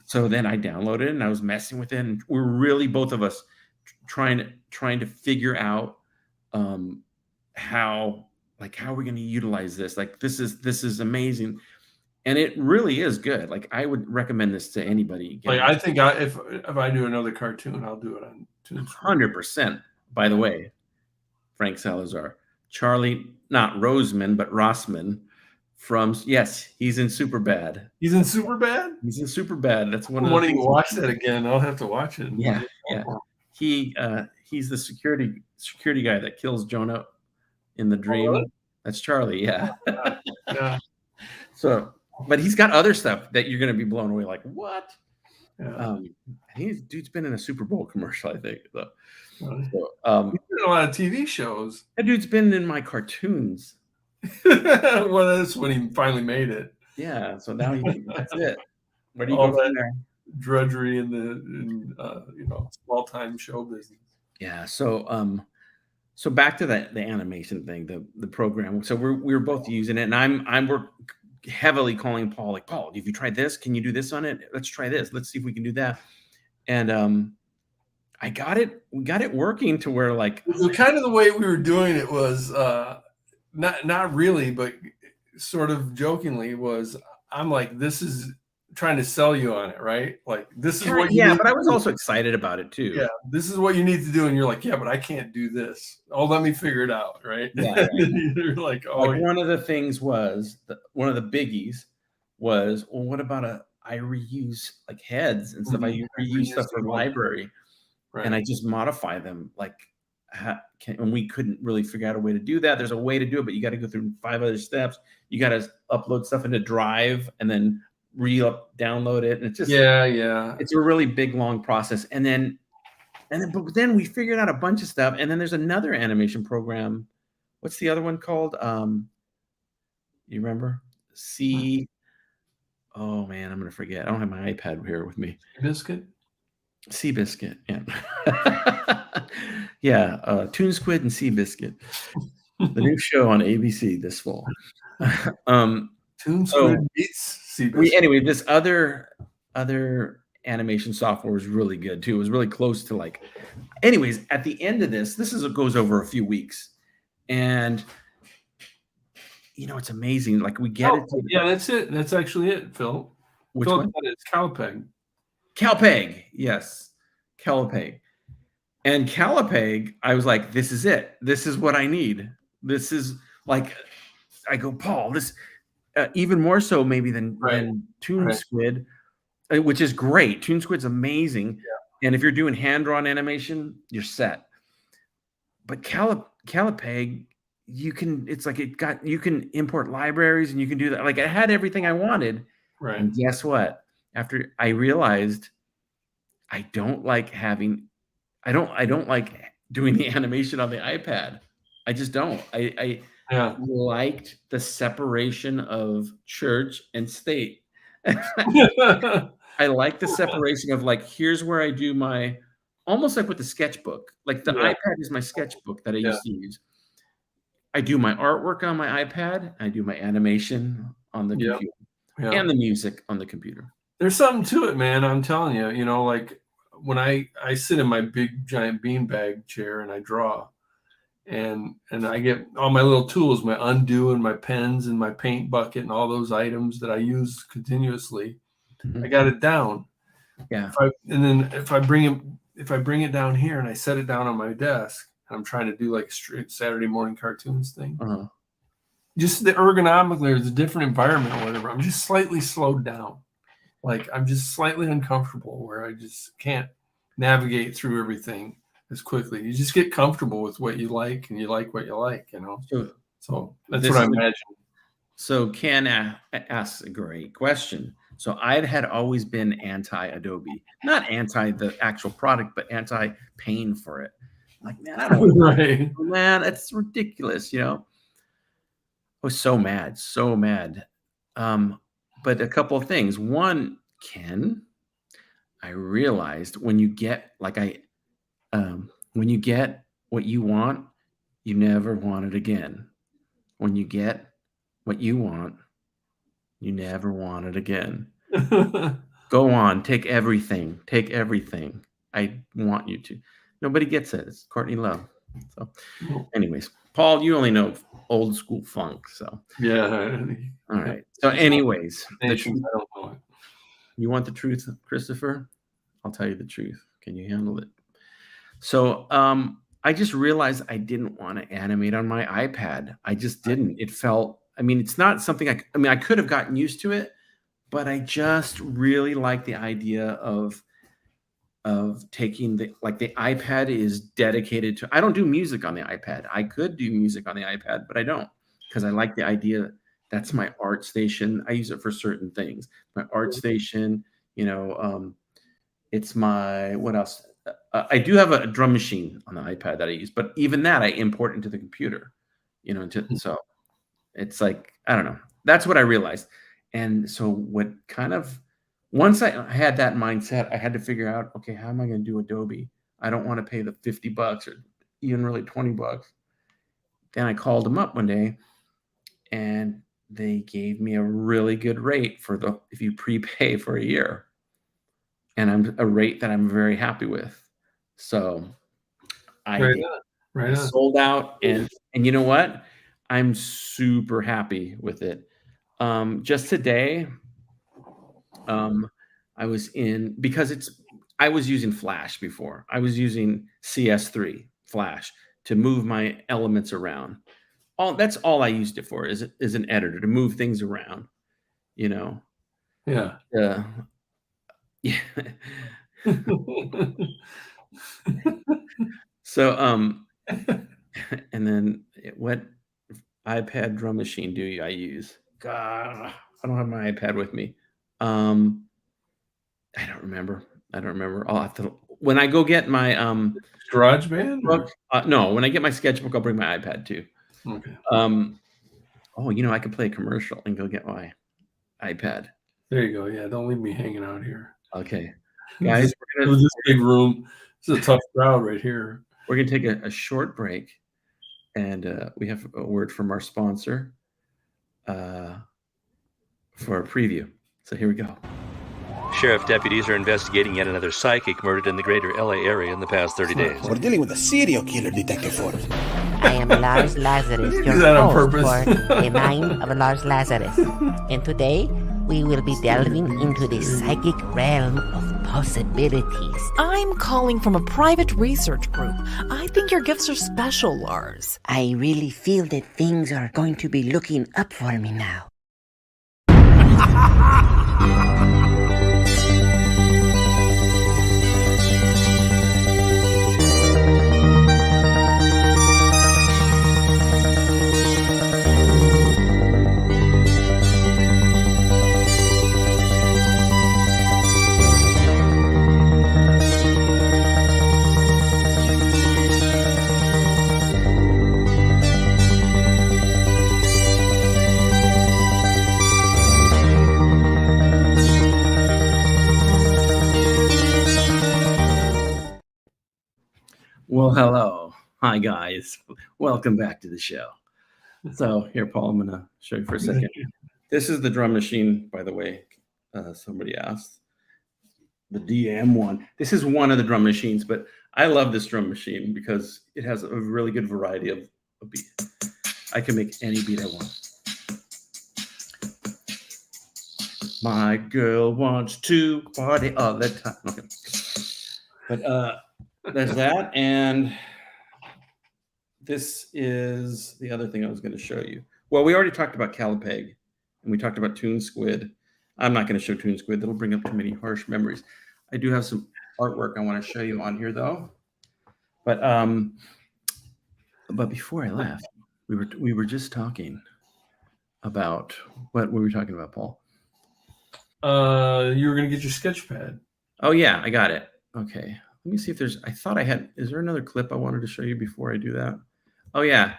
so then I downloaded it and I was messing with it. And we're really both of us trying to figure out how are we going to utilize this? Like, this is amazing. And it really is good. Like, I would recommend this to anybody. Like, I think if I do another cartoon, I'll do it on ToonSquid. 100%. By the way, Frank Salazar, Charlie, not Roseman, but Rossman he's in Superbad. He's in Superbad? He's in Superbad. That's one of the the things. I want to watch that again. I'll have to watch it. Yeah. He's the security guy that kills Jonah in the dream. Really? That's Charlie. Yeah. Yeah. So, but he's got other stuff that you're going to be blown away. Like, what? Yeah. Dude's been in a Super Bowl commercial, I think. So, he's been in a lot of TV shows. That dude's been in my cartoons. Well, that's when he finally made it. Yeah. So now that's it. Where do you All go from there? Drudgery in small time show business. Yeah. So so back to the animation thing, the program. So we were both using it, and we're heavily calling Paul, like, Paul, have you tried this? Can you do this on it? Let's try this. Let's see if we can do that. And we got it working to where, like, kind of the way we were doing it was not really, but sort of jokingly was, I'm like, this is trying to sell you on it, right? Like, this is what you need. But I was also excited about it too. Yeah, this is what you need to do, and you're like, yeah, but I can't do this. Oh, let me figure it out, right? Yeah. You're like, oh, one of the things was one of the biggies was, well, what about I reuse like heads and stuff. I reuse stuff from the library, right. And I just modify them like and we couldn't really figure out a way to do that. There's a way to do it, but you got to go through 5 other steps. You got to upload stuff into Drive and then download it. And it's just, it's a really big, long process. And then we figured out a bunch of stuff. And then there's another animation program. What's the other one called? You remember? Oh man, I'm going to forget. I don't have my iPad here with me. Seabiscuit. Yeah. Yeah. ToonSquid and Seabiscuit. The new show on ABC this fall. ToonSquid beats Seabiscuit. Anyway, this other animation software was really good too. It was really close to like. Anyways, at the end of this goes over a few weeks, and it's amazing. Like we get it. That's it. That's actually it, Phil. Which one? It's CalPeg. CalPeg, yes, CalPeg. And CalPeg, I was like, this is it. This is what I need. This is like, I go, Paul, this even more so maybe than ToonSquid, which is great. ToonSquid's amazing. Yeah. And if you're doing hand-drawn animation, you're set. But CalPeg, you can import libraries and you can do that. Like it had everything I wanted. Right. And guess what? After I realized I don't like doing the animation on the iPad. I just don't. I liked the separation of church and state. I like the separation of like, here's where I do my, almost like with the sketchbook. Like the iPad is my sketchbook that I used to use. I do my artwork on my iPad. I do my animation on the computer. And the music on the computer. There's something to it, man. I'm telling you, like when I sit in my big giant beanbag chair and I draw and I get all my little tools, my undo and my pens and my paint bucket and all those items that I use continuously. Mm-hmm. I got it down. Yeah. If I bring it down here and I set it down on my desk, and I'm trying to do like a straight Saturday morning cartoons thing. Uh-huh. Just the ergonomically, there's a different environment or whatever. I'm just slightly slowed down. Like I'm just slightly uncomfortable where I just can't navigate through everything as quickly. You just get comfortable with what you like and you like what you like, So that's what I imagine. So Ken asks a great question. So I had always been anti-Adobe, not anti the actual product, but anti-paying for it. Like, man, I don't right. Man, it's ridiculous, I was so mad. But a couple of things. One, Ken, I realized when you get when you get what you want, you never want it again. When you get what you want, you never want it again. Go on, take everything. I want you to. Nobody gets it. It's Courtney Love. So, anyways, Paul, you only know old school funk. So, yeah. All right. So, anyways, I don't know it. You want the truth, Christopher? I'll tell you the truth. Can you handle it? So, I just realized I didn't want to animate on my iPad. I just didn't. It felt. It's not something I could have gotten used to it, but I just really like the idea of taking the iPad is dedicated to. I don't do music on the iPad. I could do music on the iPad, but I don't because I like the idea. That's my art station. I use it for certain things. My art station, it's my, what else? I do have a drum machine on the iPad that I use, but even that I import into the computer, so it's like, I don't know. That's what I realized. And so once I had that mindset, I had to figure out, okay, how am I going to do Adobe? I don't want to pay the $50 or even really $20. Then I called them up one day and they gave me a really good rate if you prepay for a year. And a rate that I'm very happy with. So I sold out and you know what? I'm super happy with it. Just today, I was I was using Flash before. I was using CS3 Flash to move my elements around. That's all I used it for is an editor to move things around, Yeah. Yeah. So And then what iPad drum machine do I use? God, I don't have my iPad with me. I don't remember. I'll have to when I go get my GarageBand? book. No, when I get my sketchbook, I'll bring my iPad too. Okay. I could play a commercial and go get my iPad. There you go. Yeah, don't leave me hanging out here. Okay, guys, this big room. This is a tough crowd right here. We're gonna take a short break, and we have a word from our sponsor for a preview. So here we go. Sheriff deputies are investigating yet another psychic murdered in the greater LA area in the past 30 days. We're dealing with a serial killer, Detective Ford. I am Lars Lazarus, You your do that on host purpose. for The Mind of Lars Lazarus. And today, we will be delving into the psychic realm of possibilities. I'm calling from a private research group. I think your gifts are special, Lars. I really feel that things are going to be looking up for me now. Well, hello. Hi, guys. Welcome back to the show. So here, Paul, I'm going to show you for a second. This is the drum machine, by the way. Somebody asked. The DM1. This is one of the drum machines, but I love this drum machine because it has a really good variety of beats. I can make any beat I want. My girl wants to party all the time. Okay. But there's that, and this is the other thing I was going to show you. Well, we already talked about Calipeg, and we talked about Toon Squid. I'm not going to show Toon Squid. That'll bring up too many harsh memories. I do have some artwork I want to show you on here, though. But before I left, we were just talking about what were we talking about, Paul? You were going to get your sketch pad. Oh yeah, I got it. Okay. Let me see if there's, I thought I had, is there another clip I wanted to show you before I do that? Oh yeah.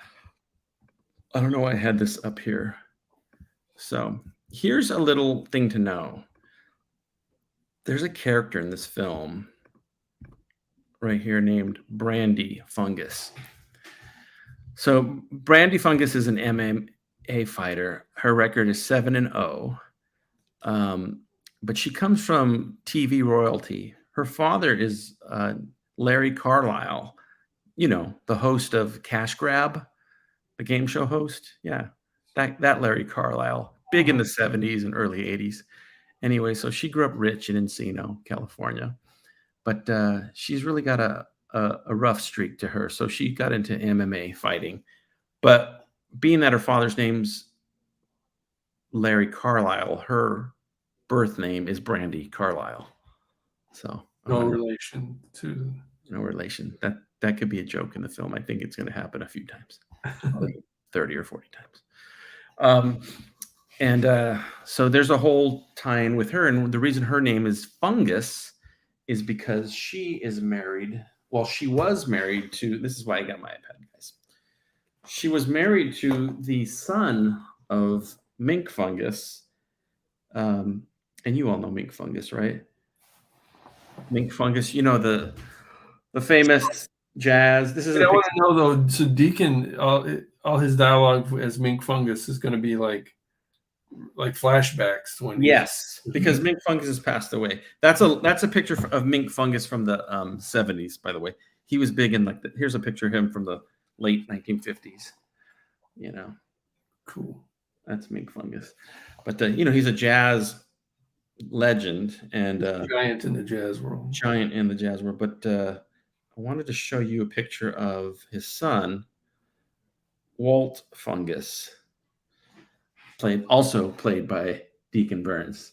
I don't know why I had this up here. So here's a little thing to know. There's a character in this film right here named Brandy Fungus. So Brandy Fungus is an MMA fighter. Her record is 7-0. But she comes from TV royalty. Her father is Larry Carlisle, the host of Cash Grab, the game show host. Yeah, that Larry Carlisle, big in the 70s and early 80s. Anyway, so she grew up rich in Encino, California. But she's really got a rough streak to her. So she got into MMA fighting. But being that her father's name's Larry Carlisle, her birth name is Brandy Carlisle. So no relation to that could be a joke in the film. I think it's going to happen a few times, probably 30 or 40 times. So there's a whole tie-in with her, and the reason her name is Fungus is because she is married. Well, she was married to. This is why I got my iPad, guys. She was married to the son of Mink Fungus, and you all know Mink Fungus, right? Mink Fungus, the famous jazz. This is. I want to know though. So Deacon, all his dialogue as Mink Fungus is going to be like flashbacks to when. Yes, because Mink Fungus has passed away. That's a picture of Mink Fungus from the 70s. By the way, he was big in here's a picture of him from the late 1950s. Cool. That's Mink Fungus, but he's a jazz legend and giant in the jazz world. But I wanted to show you a picture of his son, Walt Fungus, also played by Deacon Burns.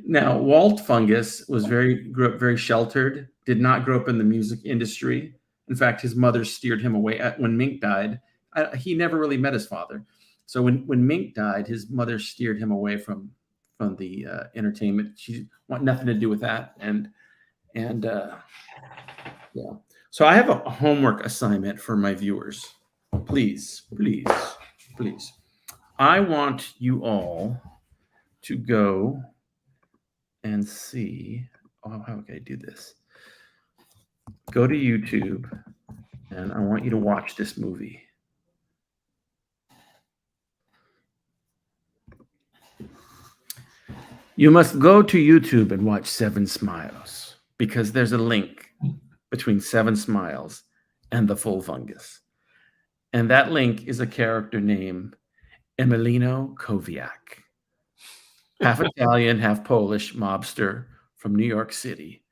Now, Walt Fungus grew up very sheltered, did not grow up in the music industry. In fact, his mother steered him away when Mink died. He never really met his father. So when Mink died, his mother steered him away from the entertainment. She wanted nothing to do with that. And yeah. So I have a homework assignment for my viewers. Please. I want you all to go and see. Oh, how can I do this? Go to YouTube, and I want you to watch this movie. You must go to YouTube and watch Seven Smiles, because there's a link between Seven Smiles and the Full Fungus. And that link is a character named Emilino Kowiak, half Italian, half Polish mobster from New York City,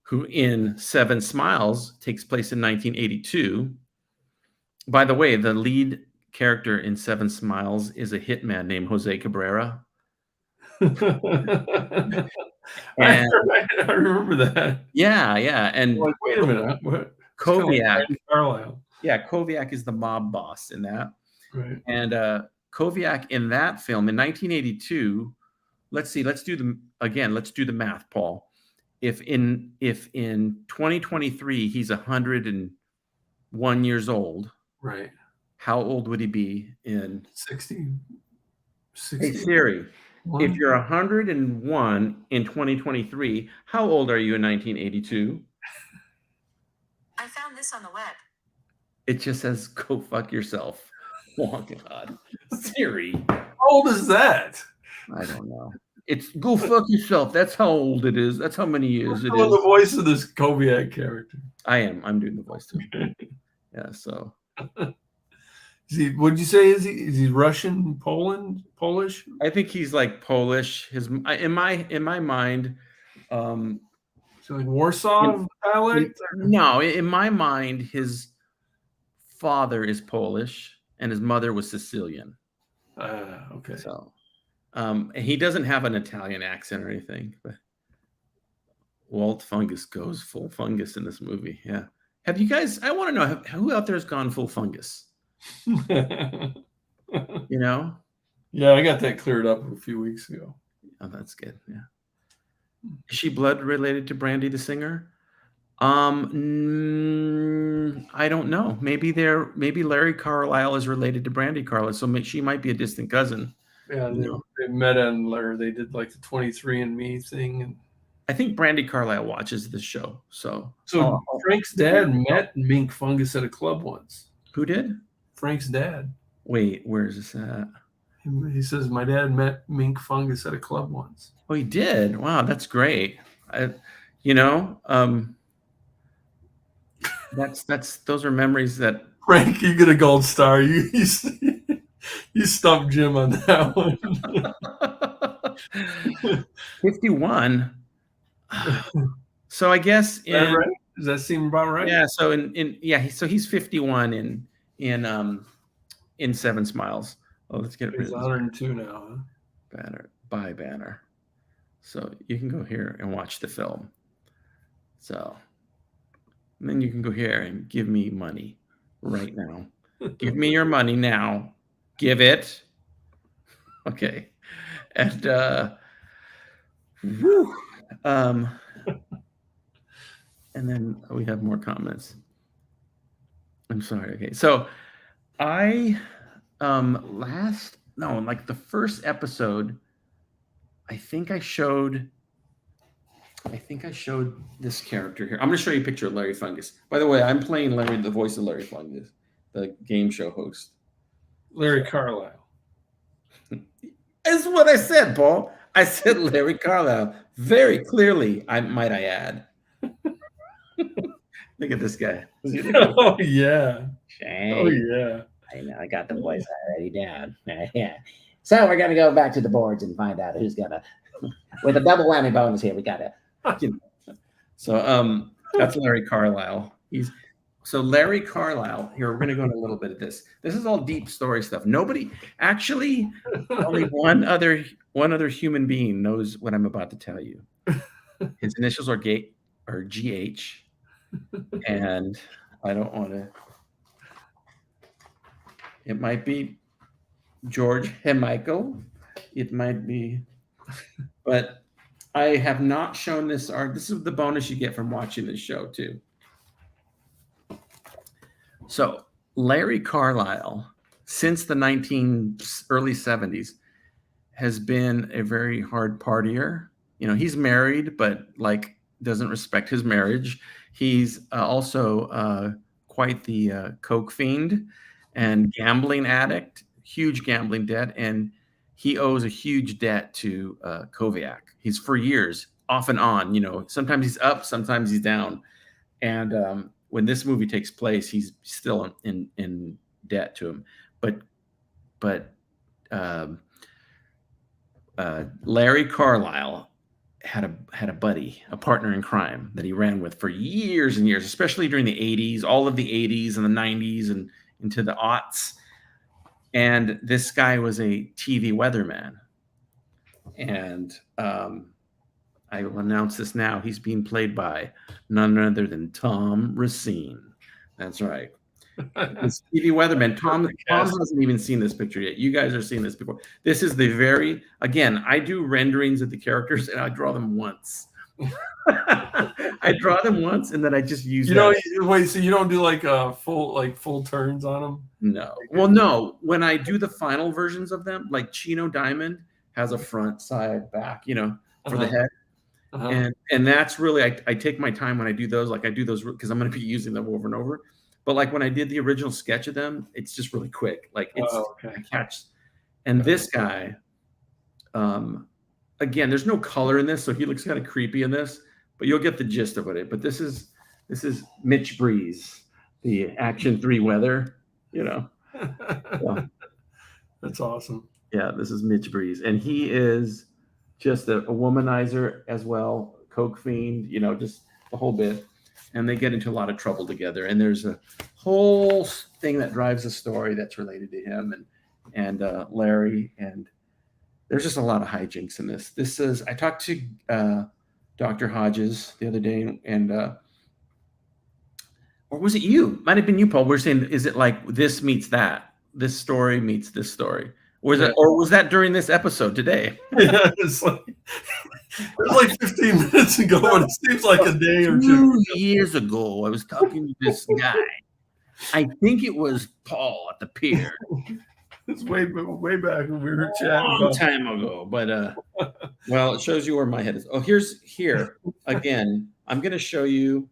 who in Seven Smiles takes place in 1982. By the way, the lead character in Seven Smiles is a hitman named Jose Cabrera. I remember that. Yeah. And like, wait a minute. What? Kowiak. Like Carlisle. Yeah, Kowiak is the mob boss in that. Right. And Kowiak in that film in 1982. Let's do the math, Paul. If in 2023 he's 101 years old, right? How old would he be in 60? Hey Siri, if you're 101 in 2023, how old are you in 1982? I found this on the web. It just says go fuck yourself. Oh God, Siri. How old is that? I don't know. It's go fuck yourself. That's how old it is. That's how many years it is. The voice of this Kowiak character. I'm doing the voice too. Yeah. So. What did you say? Is he Russian, Polish? I think he's like Polish. In my mind, so like Warsaw dialect. No, in my mind, his father is Polish and his mother was Sicilian. Okay. So, he doesn't have an Italian accent or anything. But Walt Fungus goes full fungus in this movie. Yeah. Have you guys? I want to know who out there has gone full fungus. You know? Yeah, I got that cleared up a few weeks ago. Oh, that's good. Yeah. Is she blood related to Brandy the singer? I don't know. Maybe Larry Carlisle is related to Brandy Carlisle, so she might be a distant cousin. Yeah, they met on Larry. They did like the 23andMe thing, and I think Brandy Carlisle watches this show. So Frank's dad met Mink Fungus at a club once. Who did? Frank's dad. Wait, where's this at? He says my dad met Mink Fungus at a club once. Oh, he did. Wow, that's great. Those are memories that Frank, you get a gold star. You stumped Jim on that one. 51. So I guess right? Does that seem about right? Yeah. So so he's 51 in Seven Smiles. Oh, let's get it. He's 102 now. Huh? Banner. So you can go here and watch the film. So and then you can go here and give me money right now. Give me your money now. Give it. Okay. And and then we have more comments. I'm sorry. Okay. So I the first episode, I think I showed this character here. I'm going to show you a picture of Larry Fungus. By the way, I'm playing Larry, the voice of Larry Fungus, the game show host. Larry Carlisle. That's what I said, Paul. I said Larry Carlisle very clearly. Might I add. Look at this guy. Oh yeah. Shame. Oh yeah. I know. I got the voice already down. Yeah. So we're gonna go back to the boards and find out who's gonna, with a double whammy bonus here. We gotta. So that's Larry Carlisle. So Larry Carlisle. Here we're gonna go into a little bit of this. This is all deep story stuff. Only one other human being knows what I'm about to tell you. His initials are GH, and I don't want to. It might be George Michael. It might be, but I have not shown this art. This is the bonus you get from watching this show too. So Larry Carlisle, since the early 70s, has been a very hard partier. You know, he's married, but like doesn't respect his marriage. He's also quite the coke fiend and gambling addict, huge gambling debt, and he owes a huge debt to Kovac. He's for years off and on. You know, sometimes he's up, sometimes he's down, and when this movie takes place, he's still in debt to him. But Larry Carlisle had a buddy, a partner in crime that he ran with for years and years, especially during the 80s, all of the 80s and the 90s and into the aughts. And this guy was a TV weatherman. And I will announce this now. He's being played by none other than Tom Racine. That's right. This TV weatherman. Tom hasn't even seen this picture yet. You guys are seeing this before. This is again, I do renderings of the characters and I draw them once. I draw them once and then I just use wait, so you don't do like full turns on them? No. Well, no. When I do the final versions of them, like Chino Diamond has a front, side, back, for the head. And that's really, I take my time when I do those. Like I do those because I'm going to be using them over and over. But like when I did the original sketch of them, it's just really quick. Like it's I catch. And this guy, again, there's no color in this, so he looks kind of creepy in this, but you'll get the gist of it. But this is Mitch Breeze, the Action 3 weather, So, that's awesome. Yeah, this is Mitch Breeze. And he is just a womanizer as well, coke fiend, just the whole bit. And they get into a lot of trouble together. And there's a whole thing that drives the story that's related to him and Larry. And there's just a lot of hijinks in this. I talked to Dr. Hodges the other day, and or was it you? Might have been you, Paul. We're saying, is it like this meets that? This story meets this story? Or was that during this episode today? Yeah, it was like 15 minutes ago, and it seems like a day or 2 years ago. I was talking to this guy. I think it was Paul at the pier. It's way back when we were chatting. A long time ago, but well, it shows you where my head is. Oh, here again. I'm going to show you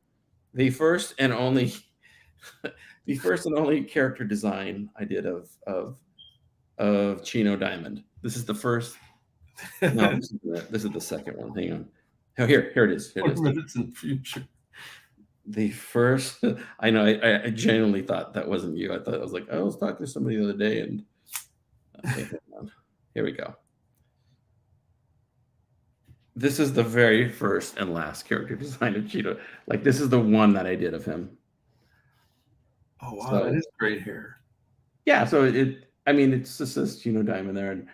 the first and only character design I did of Chino Diamond. This is the first. No, this is the second one. Hang on. Oh, here it is. Here it is. Minutes in the future. The first. I know. I genuinely thought that wasn't you. I thought I was like, I was talking to somebody the other day, and okay, hang on. Here we go. This is the very first and last character design of Chino. Like this is the one that I did of him. Oh wow, that is great hair. Yeah. So it's just this Chino Diamond there,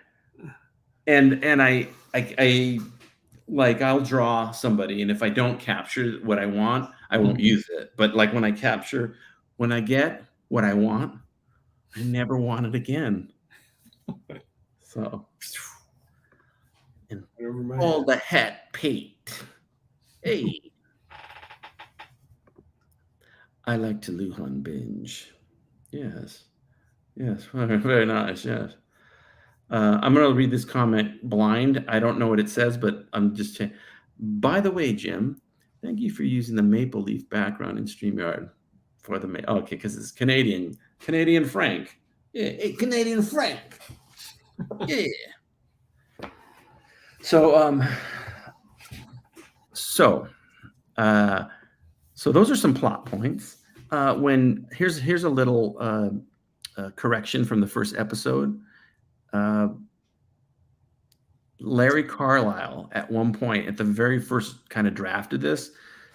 and I like I'll draw somebody, and if I don't capture what I want, I won't use it. But like when I get what I want, I never want it again. So, and all the hat PATE. Hey, I like to Luhan binge. Yes, very nice. Yes. I'm going to read this comment blind. I don't know what it says, but I'm just saying. By the way, Jim, thank you for using the maple leaf background in StreamYard for the okay, because it's Canadian Frank. Yeah, hey, Canadian Frank. Yeah. So those are some plot points. Here's a little correction from the first episode. Larry Carlisle at one point at the very first kind of draft of this,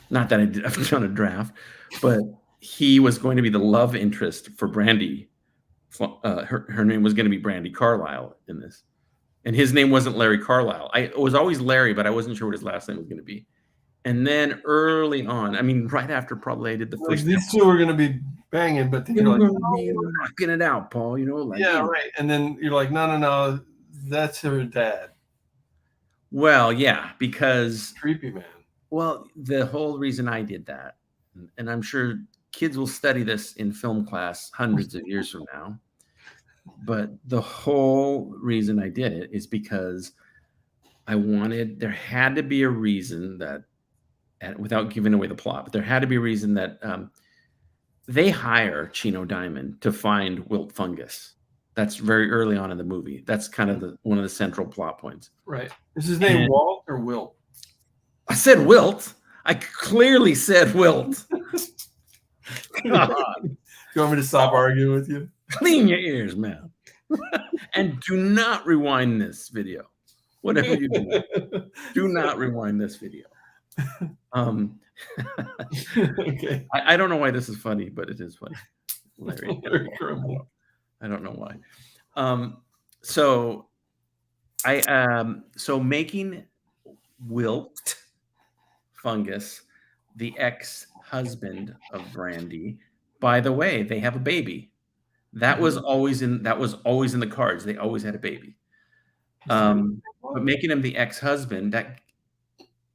not that I've done a draft, but he was going to be the love interest for Brandy. Her name was going to be Brandy Carlisle in this, and his name wasn't Larry Carlisle. It was always Larry, but I wasn't sure what his last name was going to be. And then early on, I mean, right after probably I did the Like first, these two are going to be banging, but then you're like, we're knocking it out, Paul. You know, like, yeah, right. And then you're like, no, that's her dad. Well, yeah, because Creepy, man. well, the whole reason I did that, and I'm sure kids will study this in film class hundreds of years from now, but the whole reason I did it is because there had to be a reason that, and without giving away the plot, but there had to be a reason that they hire Chino Diamond to find Wilt Fungus. That's very early on in the movie. That's kind of one of the central plot points. Right. Is his name Walt or Wilt? I said Wilt. I clearly said Wilt. God. You want me to stop arguing with you? Clean your ears, man. And do not rewind this video. Whatever you do not rewind this video. Okay. I don't know why this is funny, but it is funny. Larry. I don't know why. So making Wilt Fungus the ex-husband of Brandy. By the way, they have a baby. That was always in the cards. They always had a baby. But making him the ex-husband,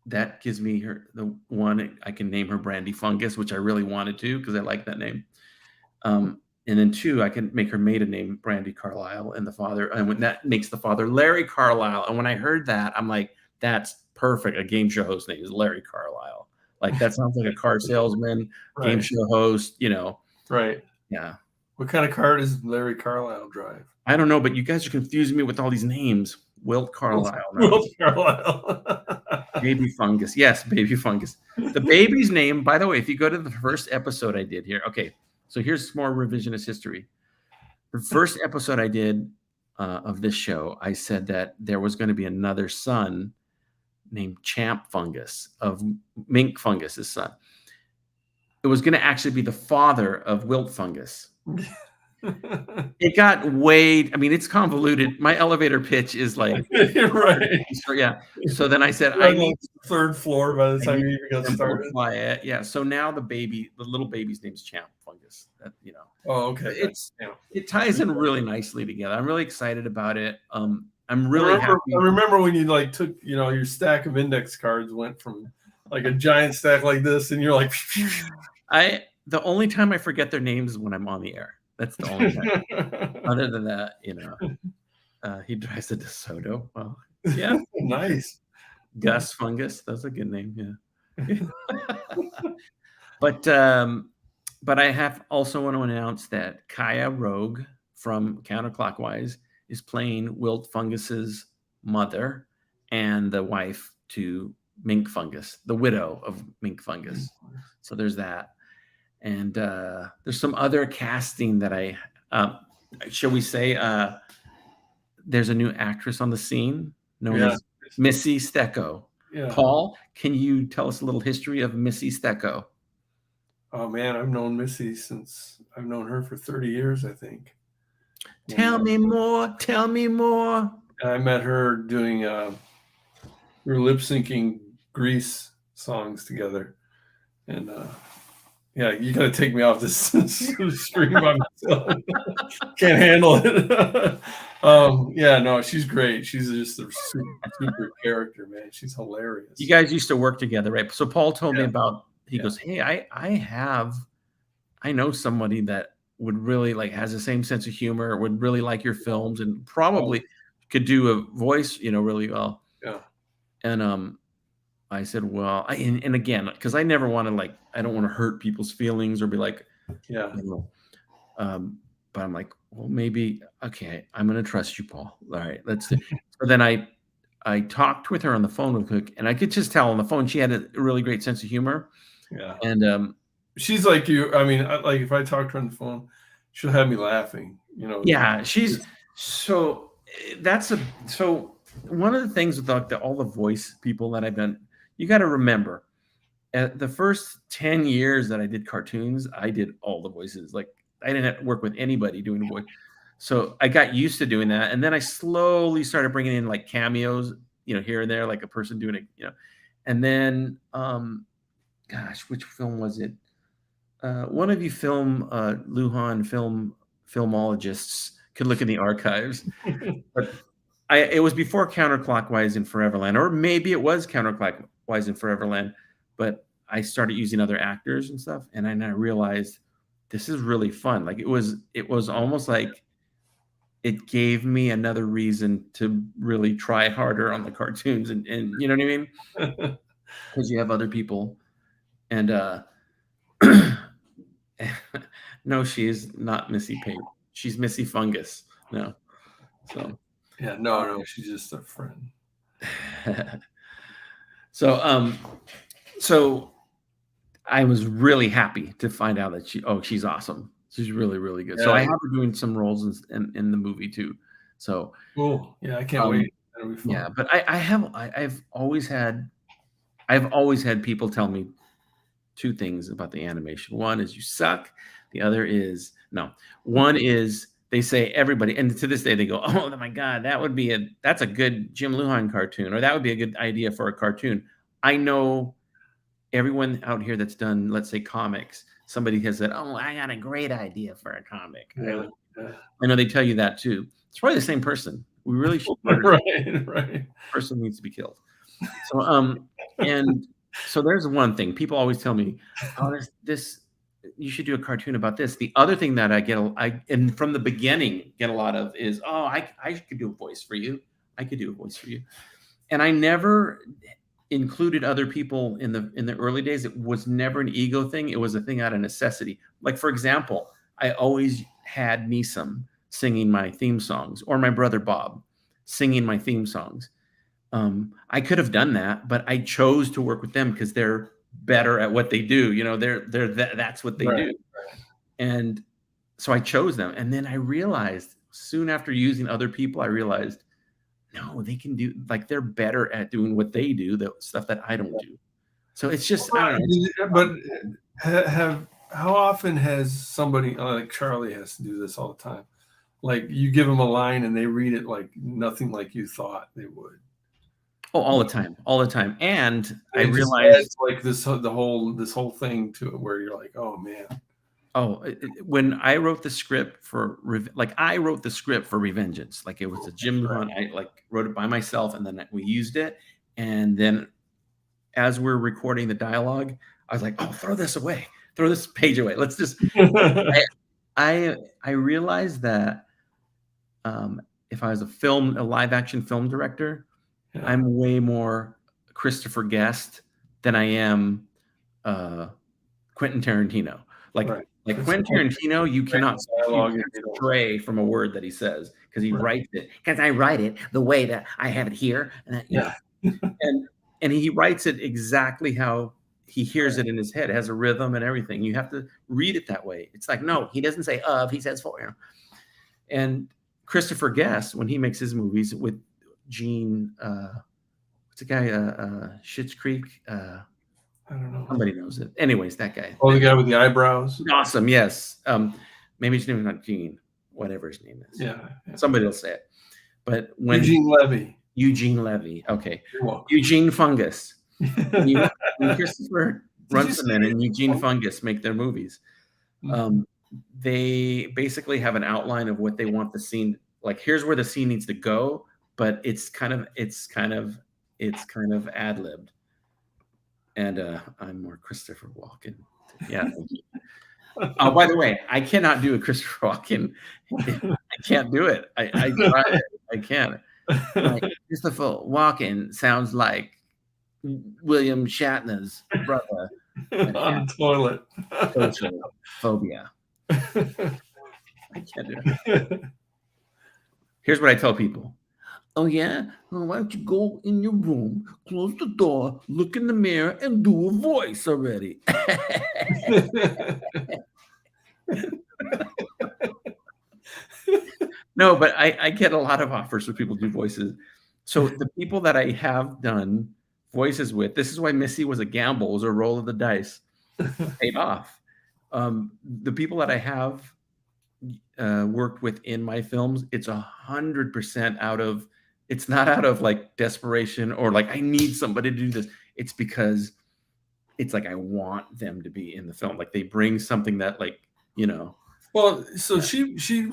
that gives me the one I can name her Brandy Fungus, which I really wanted to because I like that name. And then 2, I can make her maiden name Brandy Carlisle, and when that makes the father Larry Carlisle. And when I heard that, I'm like, that's perfect. A game show host name is Larry Carlisle. Like that sounds like a car salesman, right. Game show host, you know. Right. Yeah. What kind of car does Larry Carlisle drive? I don't know, but you guys are confusing me with all these names. Wilt Carlisle. Wilt Carlisle. Baby Fungus. Yes, Baby Fungus. The baby's name, by the way, if you go to the first episode I did here. Okay, so here's more revisionist history. The first episode I did of this show, I said that there was going to be another son named Champ Fungus, of Mink Fungus's son. It was going to actually be the father of Wilt Fungus. It got it's convoluted. My elevator pitch is like right. So yeah. So then I said, I need third floor by the time you even got started. Yeah. So now the little baby's name's Champ Fungus. You know. Oh, okay. It ties in really nicely together. I'm really excited about it. I'm really happy. I remember when you like took, your stack of index cards went from like a giant stack like this, and you're like, the only time I forget their names is when I'm on the air. That's the only time. Other than that, he drives a DeSoto. Well, yeah. Nice. Gus Fungus. That's a good name. Yeah. But I have also want to announce that Kaya Rogue from Counterclockwise is playing Wilt Fungus's mother and the wife to Mink Fungus, the widow of Mink Fungus. So there's that. And there's some other casting that shall we say, there's a new actress on the scene known as Missy Stecco. Yeah. Paul, can you tell us a little history of Missy Stecco? Oh man, I've known Missy since I've known her for 30 years, I think. Tell me more. Tell me more. I met her doing we were lip syncing Grease songs together, and yeah, you got to take me off this stream by myself. Can't handle it. Yeah, no, she's great. She's just a super character, man. She's hilarious. You guys used to work together, right? So Paul told me about. He goes, "Hey, I know somebody that would really has the same sense of humor, would really like your films, and probably could do a voice, really well." Yeah. And I said, well, and again, because I never want to I don't want to hurt people's feelings or be like, yeah. But I'm like, well, maybe, okay, I'm going to trust you, Paul. All right, let's do. So then I talked with her on the phone real quick, and I could just tell on the phone she had a really great sense of humor. Yeah. And she's like you. I mean, like if I talk to her on the phone, she'll have me laughing. Yeah, she's so. So one of the things with all the voice people that I've done, you got to remember, at the first 10 years that I did cartoons, I did all the voices. Like I didn't have to work with anybody doing the voice. So I got used to doing that. And then I slowly started bringing in cameos, here and there, like a person doing it, And then, gosh, which film was it? One of you Lujan filmologists could look in the archives. But it was before Counterclockwise in Foreverland, or maybe it was Counterclockwise in Foreverland, but I started using other actors and stuff, and then I realized this is really fun. Like it was almost like it gave me another reason to really try harder on the cartoons, and you know what I mean? Because you have other people, and no, she is not Missy Paint. She's Missy Fungus. No, so. Yeah, no, she's just a friend. So I was really happy to find out that she's awesome. She's really, really good. Yeah. So I have her doing some roles in the movie too. So cool. Yeah, I can't wait. That'll be fun. Yeah, but I've always had people tell me two things about the animation. One is you suck. The other is no. One is they say everybody, and to this day they go, "Oh my God, that's a good Jim Lujan cartoon, or that would be a good idea for a cartoon." I know everyone out here that's done, let's say, comics. Somebody has said, "Oh, I got a great idea for a comic." Yeah. I know they tell you that too. It's probably the same person. We really should. Right. Person needs to be killed. So and so there's one thing people always tell me, "Oh, this." You should do a cartoon about this. The other thing that and from the beginning get a lot of is, "Oh, I could do a voice for you. I could do a voice for you." And I never included other people in the early days. It was never an ego thing. It was a thing out of necessity. Like, for example, I always had Nisam singing my theme songs, or my brother Bob singing my theme songs. I could have done that, but I chose to work with them because they're better at what they do. You know, that's what they do. Right. And so I chose them. And then I realized soon after using other people, I realized, no, they can do, like, they're better at doing what they do, the stuff that I don't do. So it's just, I don't know. But how often has somebody like Charlie has to do this all the time? Like, you give them a line and they read it like nothing like you thought they would. Oh, all the time. And I realized like this whole thing to it where you're like, oh man. Oh, when I wrote the script for Revengeance, like it was a Jim Lujan. I wrote it by myself, and then we used it. And then as we're recording the dialogue, I was like, oh, throw this page away. Let's just. I realized that if I was a live action film director, I'm way more Christopher Guest than I am Quentin Tarantino. Like Quentin Tarantino, you cannot stray from a word that he says because he writes it. Because I write it the way that I have it here, and he writes it exactly how he hears it in his head. It has a rhythm and everything. You have to read it that way. It's like, no, he doesn't say of, he says for. And Christopher Guest, when he makes his movies with Gene, what's the guy? Schitt's Creek. I don't know. Somebody knows it. Anyways, that guy. Oh, the guy with the eyebrows. Awesome. Yes. Maybe his name is not Gene. Whatever his name is. Yeah. Somebody will say it. But when Eugene Levy. Okay. Eugene Fungus. when Christopher Runciman and Eugene Fungus make their movies, they basically have an outline of what they want the scene. Like, here's where the scene needs to go, but it's kind of ad-libbed. And I'm more Christopher Walken. Yeah. Oh, by the way, I cannot do a Christopher Walken. I can't do it. I try it. I can't. Like, Christopher Walken sounds like William Shatner's brother on the toilet. Social phobia. I can't do it. Here's what I tell people. Oh, yeah? Well, why don't you go in your room, close the door, look in the mirror, and do a voice already? No, but I get a lot of offers for people to do voices. So the people that I have done voices with, this is why Missy was a gamble, was a roll of the dice. Paid off. The people that I have worked with in my films, it's 100% out of, it's not out of like desperation or like I need somebody to do this. it's because it's like I want them to be in the film. Like they bring something that, like, you know. Well, so she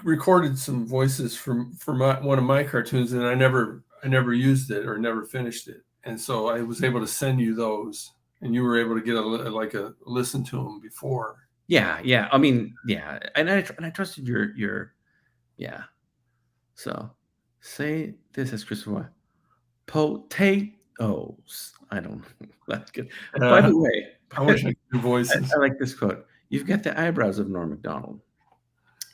recorded some voices for one of my cartoons, and I never used it or never finished it, and so I was able to send you those, and you were able to get a listen to them before. Yeah. I mean, yeah, and I trusted your yeah. So say this as Christopher. Potatoes. I don't know. That's good. By the way, I wish I could do voices. I like this quote. You've got the eyebrows of Norm Macdonald.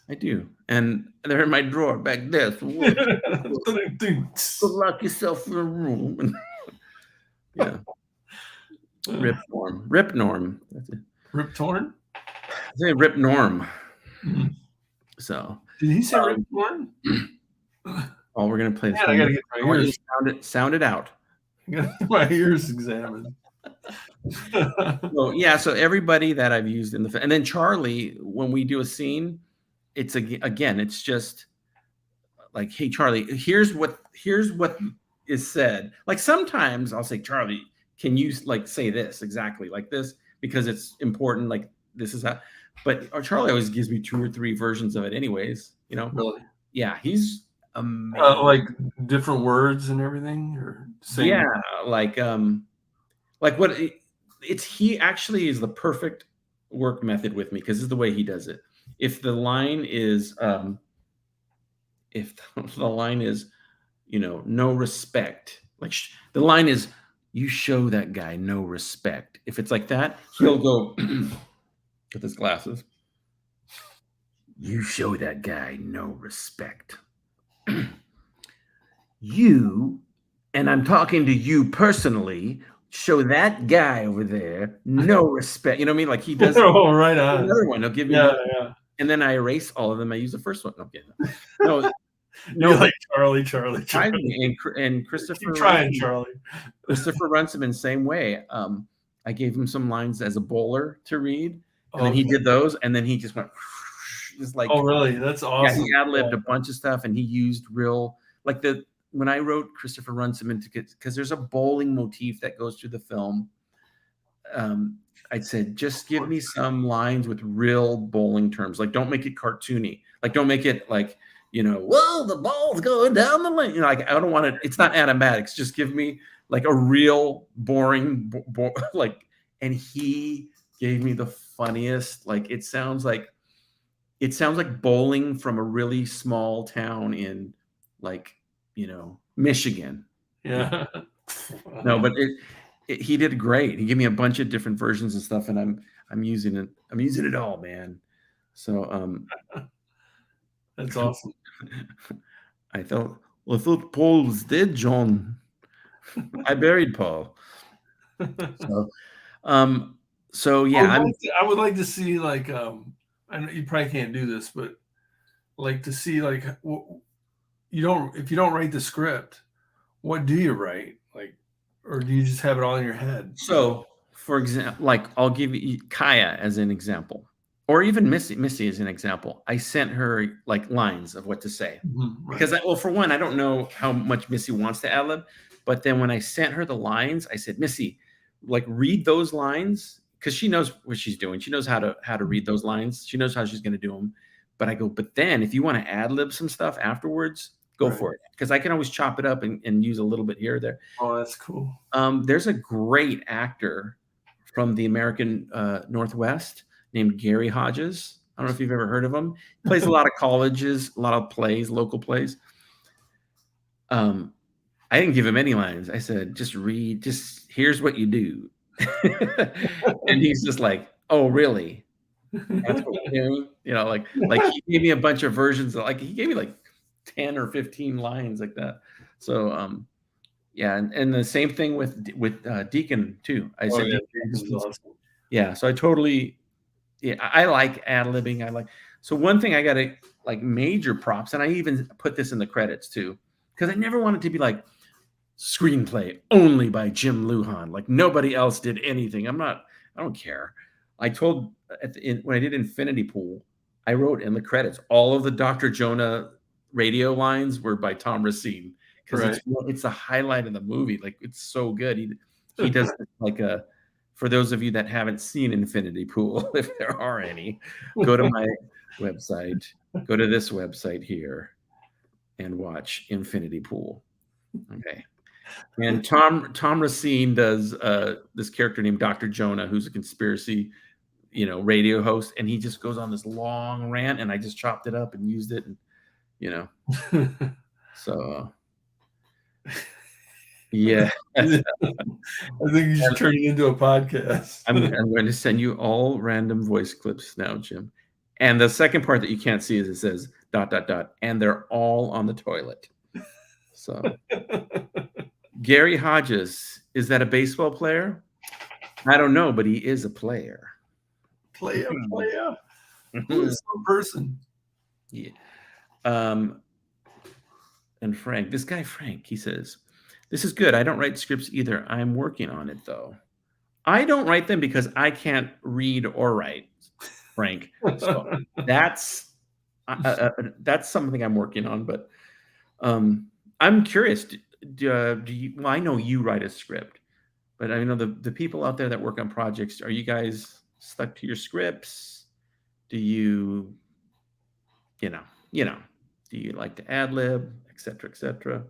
I do. And they're in my drawer back there. So go lock yourself in a room. Yeah. Rip Norm. Rip Norm. That's it. Rip Torn? Say Rip Norm. Mm-hmm. So did he say Rip Torn? Oh, we're gonna play this. I gotta get my ears. Sound it out. I gotta get my ears examined. Well, yeah. So everybody that I've used in the, and then Charlie, when we do a scene, it's again, it's just like, hey, Charlie, here's what is said. Like sometimes I'll say, Charlie, can you like say this exactly like this because it's important. Like this is how. But Charlie always gives me 2 or 3 versions of it, anyways. You know. Really? Yeah, he's amazing. Like different words and everything, or same? Yeah, like what it's he actually is the perfect work method with me because this is the way he does it. If the line is you know, no respect, like the line is you show that guy no respect. If it's like that, he'll go with his glasses. You show that guy no respect. You, and I'm talking to you personally, show that guy over there no respect. You know what I mean? Like he does. Oh, right on. Another one. He'll give me. Yeah. And then I erase all of them. I use the first one. Okay. No. No, like Charlie. And Christopher. Keep trying, Charlie. Christopher Runciman, same way. I gave him some lines as a bowler to read, and then he did those, and then he just went. Just like. Oh, really? That's awesome. Yeah, he ad-libbed a bunch of stuff, and he used real like when I wrote Christopher Runciman because there's a bowling motif that goes through the film. I said, just give me some lines with real bowling terms. Like, don't make it cartoony. Like, don't make it like, you know, whoa, the ball's going down the lane. You know, like I don't want it. It's not animatics. Just give me like a real boring, like. And he gave me the funniest. Like, it sounds like bowling from a really small town in, like, you know, Michigan. Yeah. No, but he did great. He gave me a bunch of different versions and stuff, and I'm using it. I'm using it all, man. So that's awesome. I thought Paul was dead, John. I buried Paul. So yeah, I would like to see like I know you probably can't do this, but like to see like if you don't write the script, what do you write? Like, or do you just have it all in your head? So, for example, like I'll give you Kaya as an example, or even Missy as an example. I sent her like lines of what to say because for one, I don't know how much Missy wants to ad-lib, but then when I sent her the lines, I said, Missy, like read those lines because she knows what she's doing. She knows how to read those lines. She knows how she's going to do them. But I go, but then if you want to ad-lib some stuff afterwards, go for it. Because I can always chop it up and use a little bit here or there. Oh, that's cool. There's a great actor from the American Northwest named Gary Hodges. I don't know if you've ever heard of him. He plays a lot of colleges, a lot of plays, local plays. I didn't give him any lines. I said, just read, here's what you do. And he's just like, oh, really? That's what we're doing? You know, like he gave me a bunch of versions of, like he gave me like 10 or 15 lines like that. So yeah, and the same thing with Deacon too. I said yeah, so I totally I like ad-libbing. I like, so one thing I gotta like major props, and I even put this in the credits too, because I never wanted to be like screenplay only by Jim Lujan. Like nobody else did anything. I don't care. I told when I did Infinity Pool, I wrote in the credits all of the Dr. Jonah radio lines were by Tom Racine because it's the highlight of the movie. Like it's so good. he does like a. For those of you that haven't seen Infinity Pool, if there are any, go to my website. Go to this website here, and watch Infinity Pool. Okay. And Tom Racine does this character named Dr. Jonah, who's a conspiracy, radio host, and he just goes on this long rant, and I just chopped it up and used it, and so yeah. I think you should turn it into a podcast. I'm going to send you all random voice clips now, Jim. And the second part that you can't see is it says ... and they're all on the toilet. So Gary Hodges, is that a baseball player? I don't know, but he is a player. Player. Who is some person? Yeah. And Frank, this guy Frank, he says, this is good. I don't write scripts either. I'm working on it, though. I don't write them because I can't read or write, Frank. So that's something I'm working on. But I'm curious. Do you? Well, I know you write a script, but I know the people out there that work on projects. Are you guys stuck to your scripts? Do you, do you like to ad lib, et cetera, et cetera?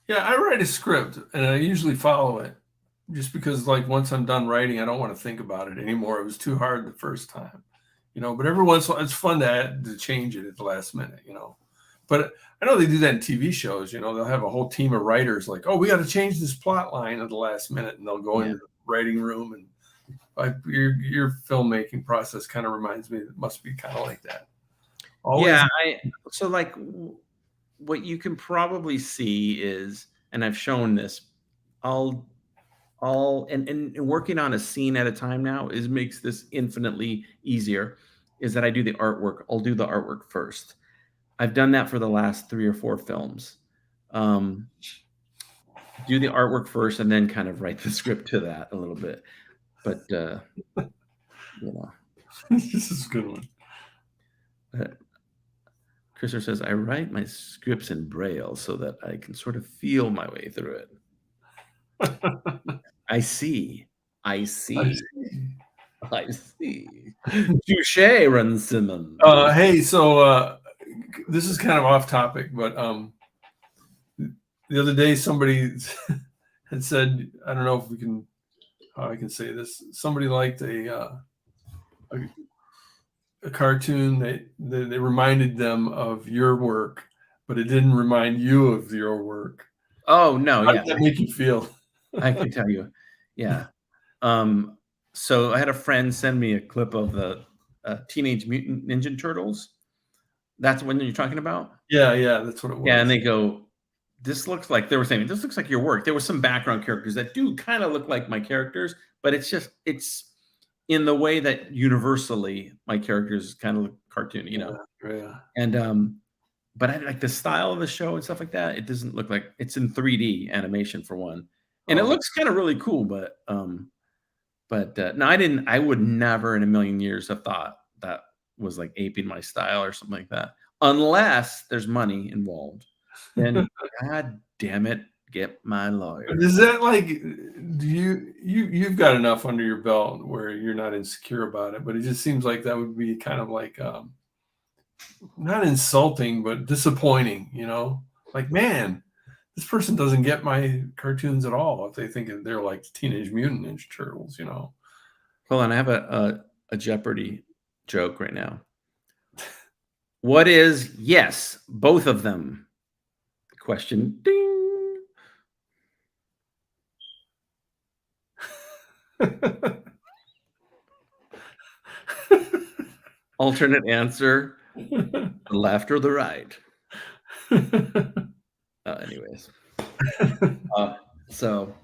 Yeah, I write a script and I usually follow it just because once I'm done writing, I don't want to think about it anymore. It was too hard the first time, but every once in a while it's fun to change it at the last minute, but I know they do that in TV shows, they'll have a whole team of writers we got to change this plot line at the last minute, and they'll go into the writing room, and your filmmaking process kind of reminds me, it must be kind of like that. Always. Yeah. What you can probably see is, and I've shown this, and working on a scene at a time now makes this infinitely easier, is that I do the artwork. I'll do the artwork first. I've done that for the last 3 or 4 films. Do the artwork first and then kind of write the script to that a little bit. But, This is a good one. Christopher says, I write my scripts in Braille so that I can sort of feel my way through it. I see. Touche, Ron Simmons. Hey, so this is kind of off topic, but the other day somebody had said, I don't know how I can say this. Somebody liked a cartoon that reminded them of your work, but it didn't remind you of your work. Oh no! How did that make you feel? I can tell you. Yeah. So I had a friend send me a clip of the Teenage Mutant Ninja Turtles. That's what you're talking about? Yeah, that's what it was. Yeah, and they go, this looks like, they were saying, this looks like your work. There were some background characters that do kind of look like my characters, but it's in the way that universally my characters kind of look cartoony, Yeah. And but I like the style of the show and stuff like that. It doesn't look like it's in 3D animation for one, and it looks kind of really cool. But no, I would never in a million years have thought that was like aping my style or something like that, unless there's money involved. Then, God damn it, get my lawyer. Is that you've got enough under your belt where you're not insecure about it, but it just seems like that would be kind of like not insulting, but disappointing, man, this person doesn't get my cartoons at all if they think they're like Teenage Mutant Ninja Turtles, Hold on, I have a Jeopardy joke right now. What is yes, both of them? Question. Ding. Alternate answer: the left or the right. Anyways, so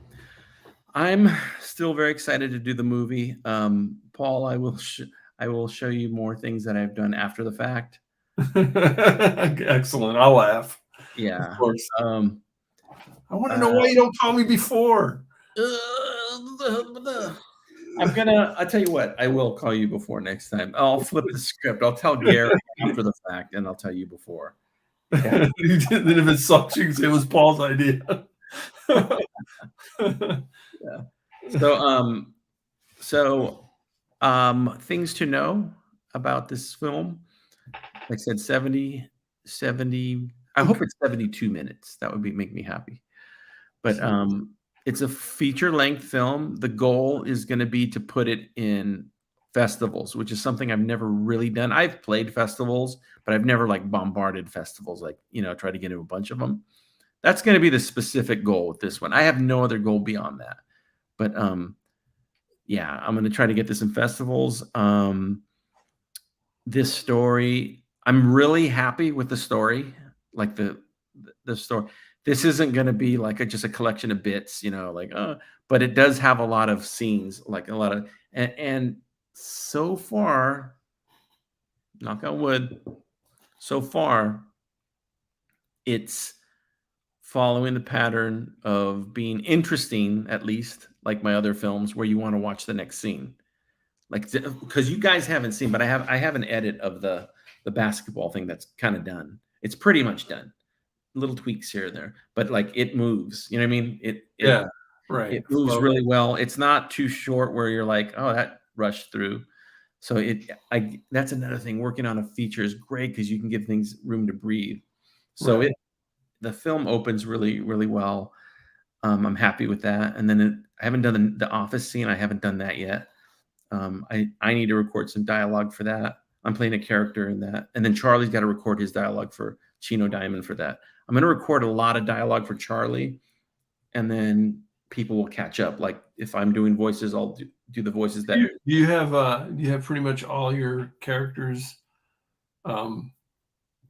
I'm still very excited to do the movie. Paul, I will show you more things that I've done after the fact. Excellent. I'll laugh. Yeah. Of course. I want to know why you don't call me before. I'll tell you what, I will call you before next time. I'll flip the script. I'll tell Gary after the fact, and I'll tell you before. Yeah. Then if it sucks, you can say it was Paul's idea. Yeah. Things to know about this film. Like I said, 70. I hope it's 72 minutes. That would make me happy. But it's a feature-length film. The goal is going to be to put it in festivals, which is something I've never really done. I've played festivals, but I've never like bombarded festivals, like, try to get into a bunch of them. That's going to be the specific goal with this one. I have no other goal beyond that. But yeah, I'm going to try to get this in festivals. This story, I'm really happy with the story. Like the story. This isn't going to be like just a collection of bits, but it does have a lot of scenes, like a lot of, and so far, knock on wood, so far, it's following the pattern of being interesting, at least like my other films, where you want to watch the next scene. Like, because you guys haven't seen, but I have an edit of the basketball thing that's kind of done. It's pretty much done. Little tweaks here and there, but like it moves. You know what I mean? Yeah, right. It moves really well. It's not too short where you're like, oh, that rushed through. So that's another thing. Working on a feature is great because you can give things room to breathe. So the film opens really, really well. I'm happy with that. And then I haven't done the office scene. I haven't done that yet. I need to record some dialogue for that. I'm playing a character in that. And then Charlie's got to record his dialogue for Chino Diamond for that. I'm going to record a lot of dialogue for Charlie, and then people will catch up. Like if I'm doing voices, I'll do the voices that. Do you have pretty much all your characters? You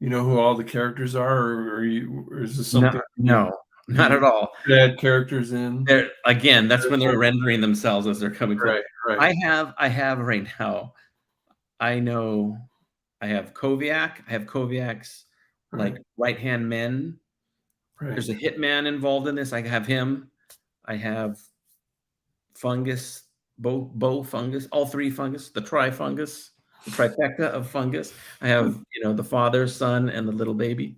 know who all the characters are, or is this something? No, not at all. Add characters in. Again, that's when they're rendering themselves as they're coming through. Right. I have right now. I know I have Koviak. I have Koviak's like right-hand men. Right. There's a hitman involved in this. I have him. I have Fungus, Bo Fungus, all three Fungus, the trifungus, the trifecta of Fungus. I have, the father, son, and the little baby.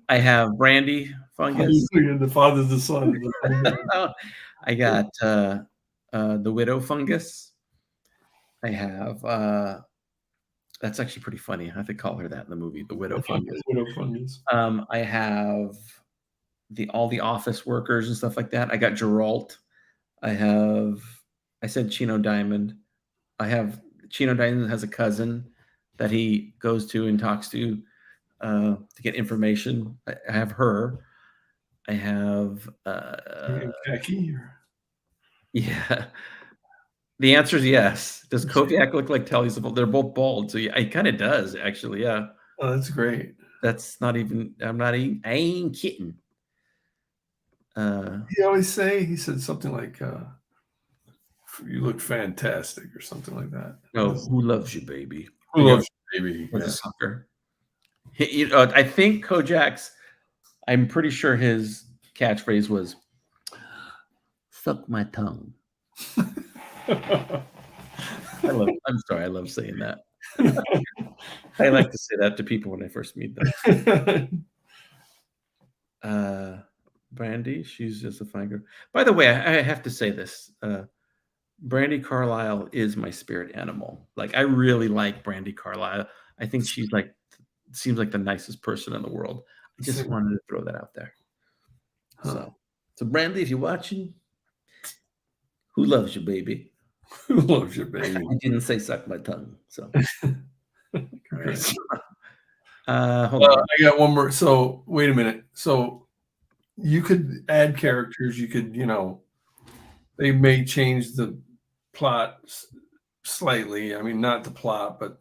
I have Brandy Fungus. The father's the son. I got the widow Fungus. I have that's actually pretty funny. I have to call her that in the movie, the widow Fungus. Widow Fungus. I have all the office workers and stuff like that. I got Geralt. I said Chino Diamond. Chino Diamond has a cousin that he goes to and talks to get information. I have her. I have Becky. Yeah. The answer is yes. Does Koviak look like Telly Savalas? They're both bald, so yeah, it kind of does actually. Yeah. Oh, that's great. That's not even. I ain't kidding. He always he said something like, "You look fantastic" or something like that. No, who loves you, baby? Who loves you, baby? Was a sucker. I think Kojak's. I'm pretty sure his catchphrase was, "Suck my tongue." I'm sorry. I love saying that. I like to say that to people when I first meet them. Brandy, she's just a fine girl. By the way, I have to say this. Brandy Carlisle is my spirit animal. Like, I really like Brandy Carlisle. I think she's seems like the nicest person in the world. I just wanted to throw that out there. So Brandy, if you're watching, who loves you, baby? Who loves you, baby? I didn't say suck my tongue. So, right. Hold on. I got one more. So, wait a minute. So, you could add characters. You could, they may change the plot slightly. I mean, not the plot, but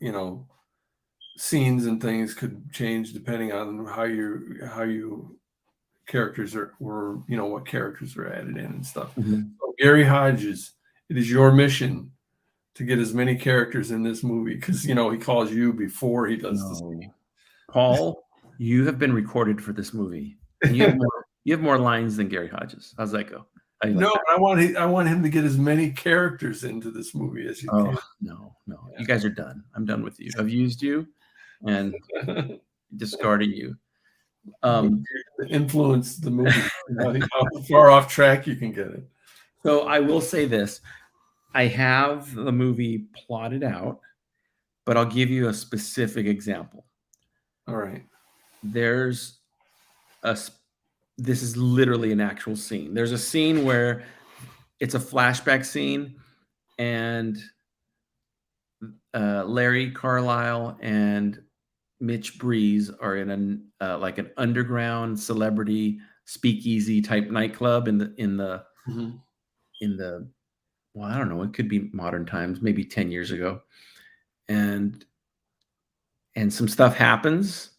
scenes and things could change depending on how you characters were, what characters are added in and stuff. Mm-hmm. So Gary Hodges, it is your mission to get as many characters in this movie because he calls you before he does this. Paul, you have been recorded for this movie. You have more lines than Gary Hodges. How's that go? I want him to get as many characters into this movie as you can. No. Yeah. You guys are done. I'm done with you. I've used you and discarding you. Influence the movie. How far off track you can get it. So I will say this. I have the movie plotted out, but I'll give you a specific example. All right. This is literally an actual scene. There's a scene where it's a flashback scene, and Larry Carlisle and Mitch Breeze are in like an underground celebrity speakeasy type nightclub in the well, I don't know, it could be modern times, maybe 10 years ago. And some stuff happens,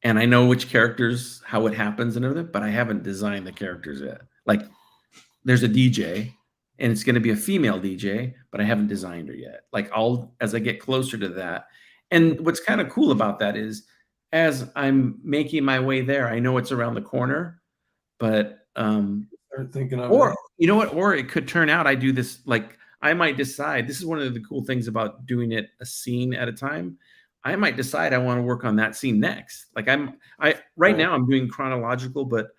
and I know which characters, how it happens and everything, but I haven't designed the characters yet. Like, there's a DJ, and it's going to be a female DJ, but I haven't designed her yet. Like, as I get closer to that. And what's kind of cool about that is, as I'm making my way there, I know it's around the corner, but start thinking of or it. you know what, or it could turn out I do this, like, I might decide, this is one of the cool things about doing it a scene at a time. I might decide I want to work on that scene next. Like, right now I'm doing chronological, but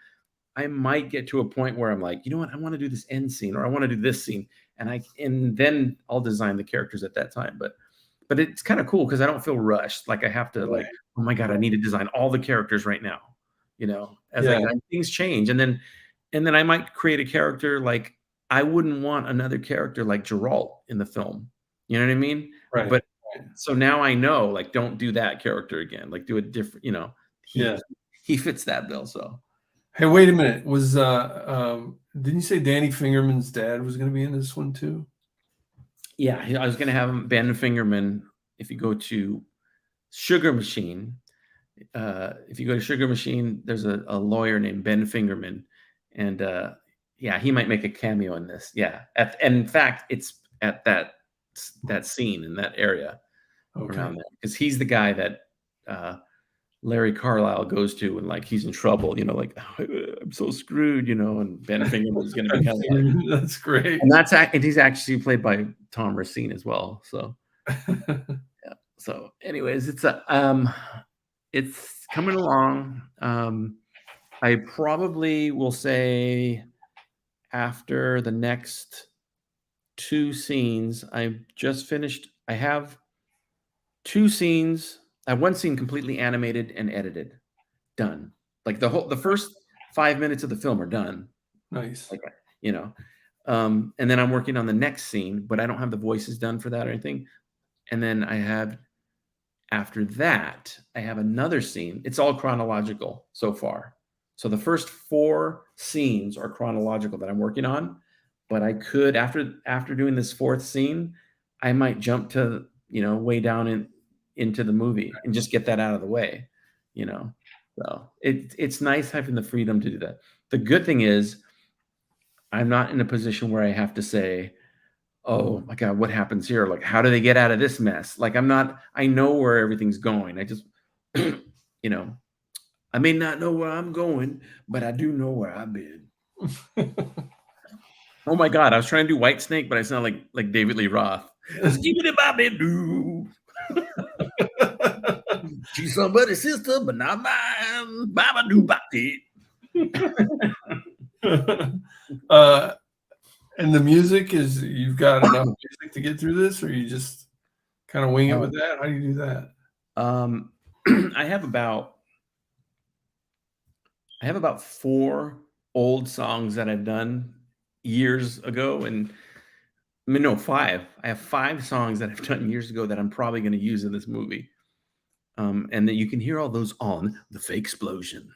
I might get to a point where I'm like, you know what, I want to do this end scene, or I want to do this scene, and then I'll design the characters at that time. But it's kind of cool because I don't feel rushed. Like, I have to like, oh my God, I need to design all the characters right now. As things change, and then I might create a character. Like, I wouldn't want another character like Geralt in the film. You know what I mean? Right. But so now I know, like, don't do that character again. Like, do a different. He fits that bill. So. Hey, wait a minute. Didn't you say Danny Fingerman's dad was going to be in this one too? Yeah, I was going to have him, Ben Fingerman. If you go to Sugar Machine, there's a lawyer named Ben Fingerman, and he might make a cameo in this. Yeah, and in fact, it's at that scene in that area around there, because he's the guy that Larry Carlisle goes to when, like, he's in trouble, like, oh, I'm so screwed, and Ben Fingerman is going to be kind of like, that's great. And he's actually played by Tom Racine as well. So, yeah. So, anyways, it's coming along. I probably will say after the next 2 scenes, I've just finished. I have 2 scenes. I have 1 scene completely animated and edited, done. Like, the first 5 minutes of the film are done. Nice. Like, and then I'm working on the next scene, but I don't have the voices done for that or anything. And then after that, I have another scene. It's all chronological so far. So the first 4 scenes are chronological that I'm working on, but I could, after doing this 4th scene, I might jump to, way down into the movie and just get that out of the way, So it's nice having the freedom to do that. The good thing is, I'm not in a position where I have to say, oh my God, what happens here? Like, how do they get out of this mess? Like, I know where everything's going. I just, I may not know where I'm going, but I do know where I've been. Oh my God, I was trying to do White Snake, but I sound like David Lee Roth. Skibbity bobbity doo. She's somebody's sister, but not mine. Baba doo bop. And the music is, you've got enough music to get through this, or you just kind of wing it with that? How do you do that? I have about 4 old songs that I've done years ago, and 5. I have 5 songs that I've done years ago that I'm probably going to use in this movie. And that you can hear all those on the Fake Explosion.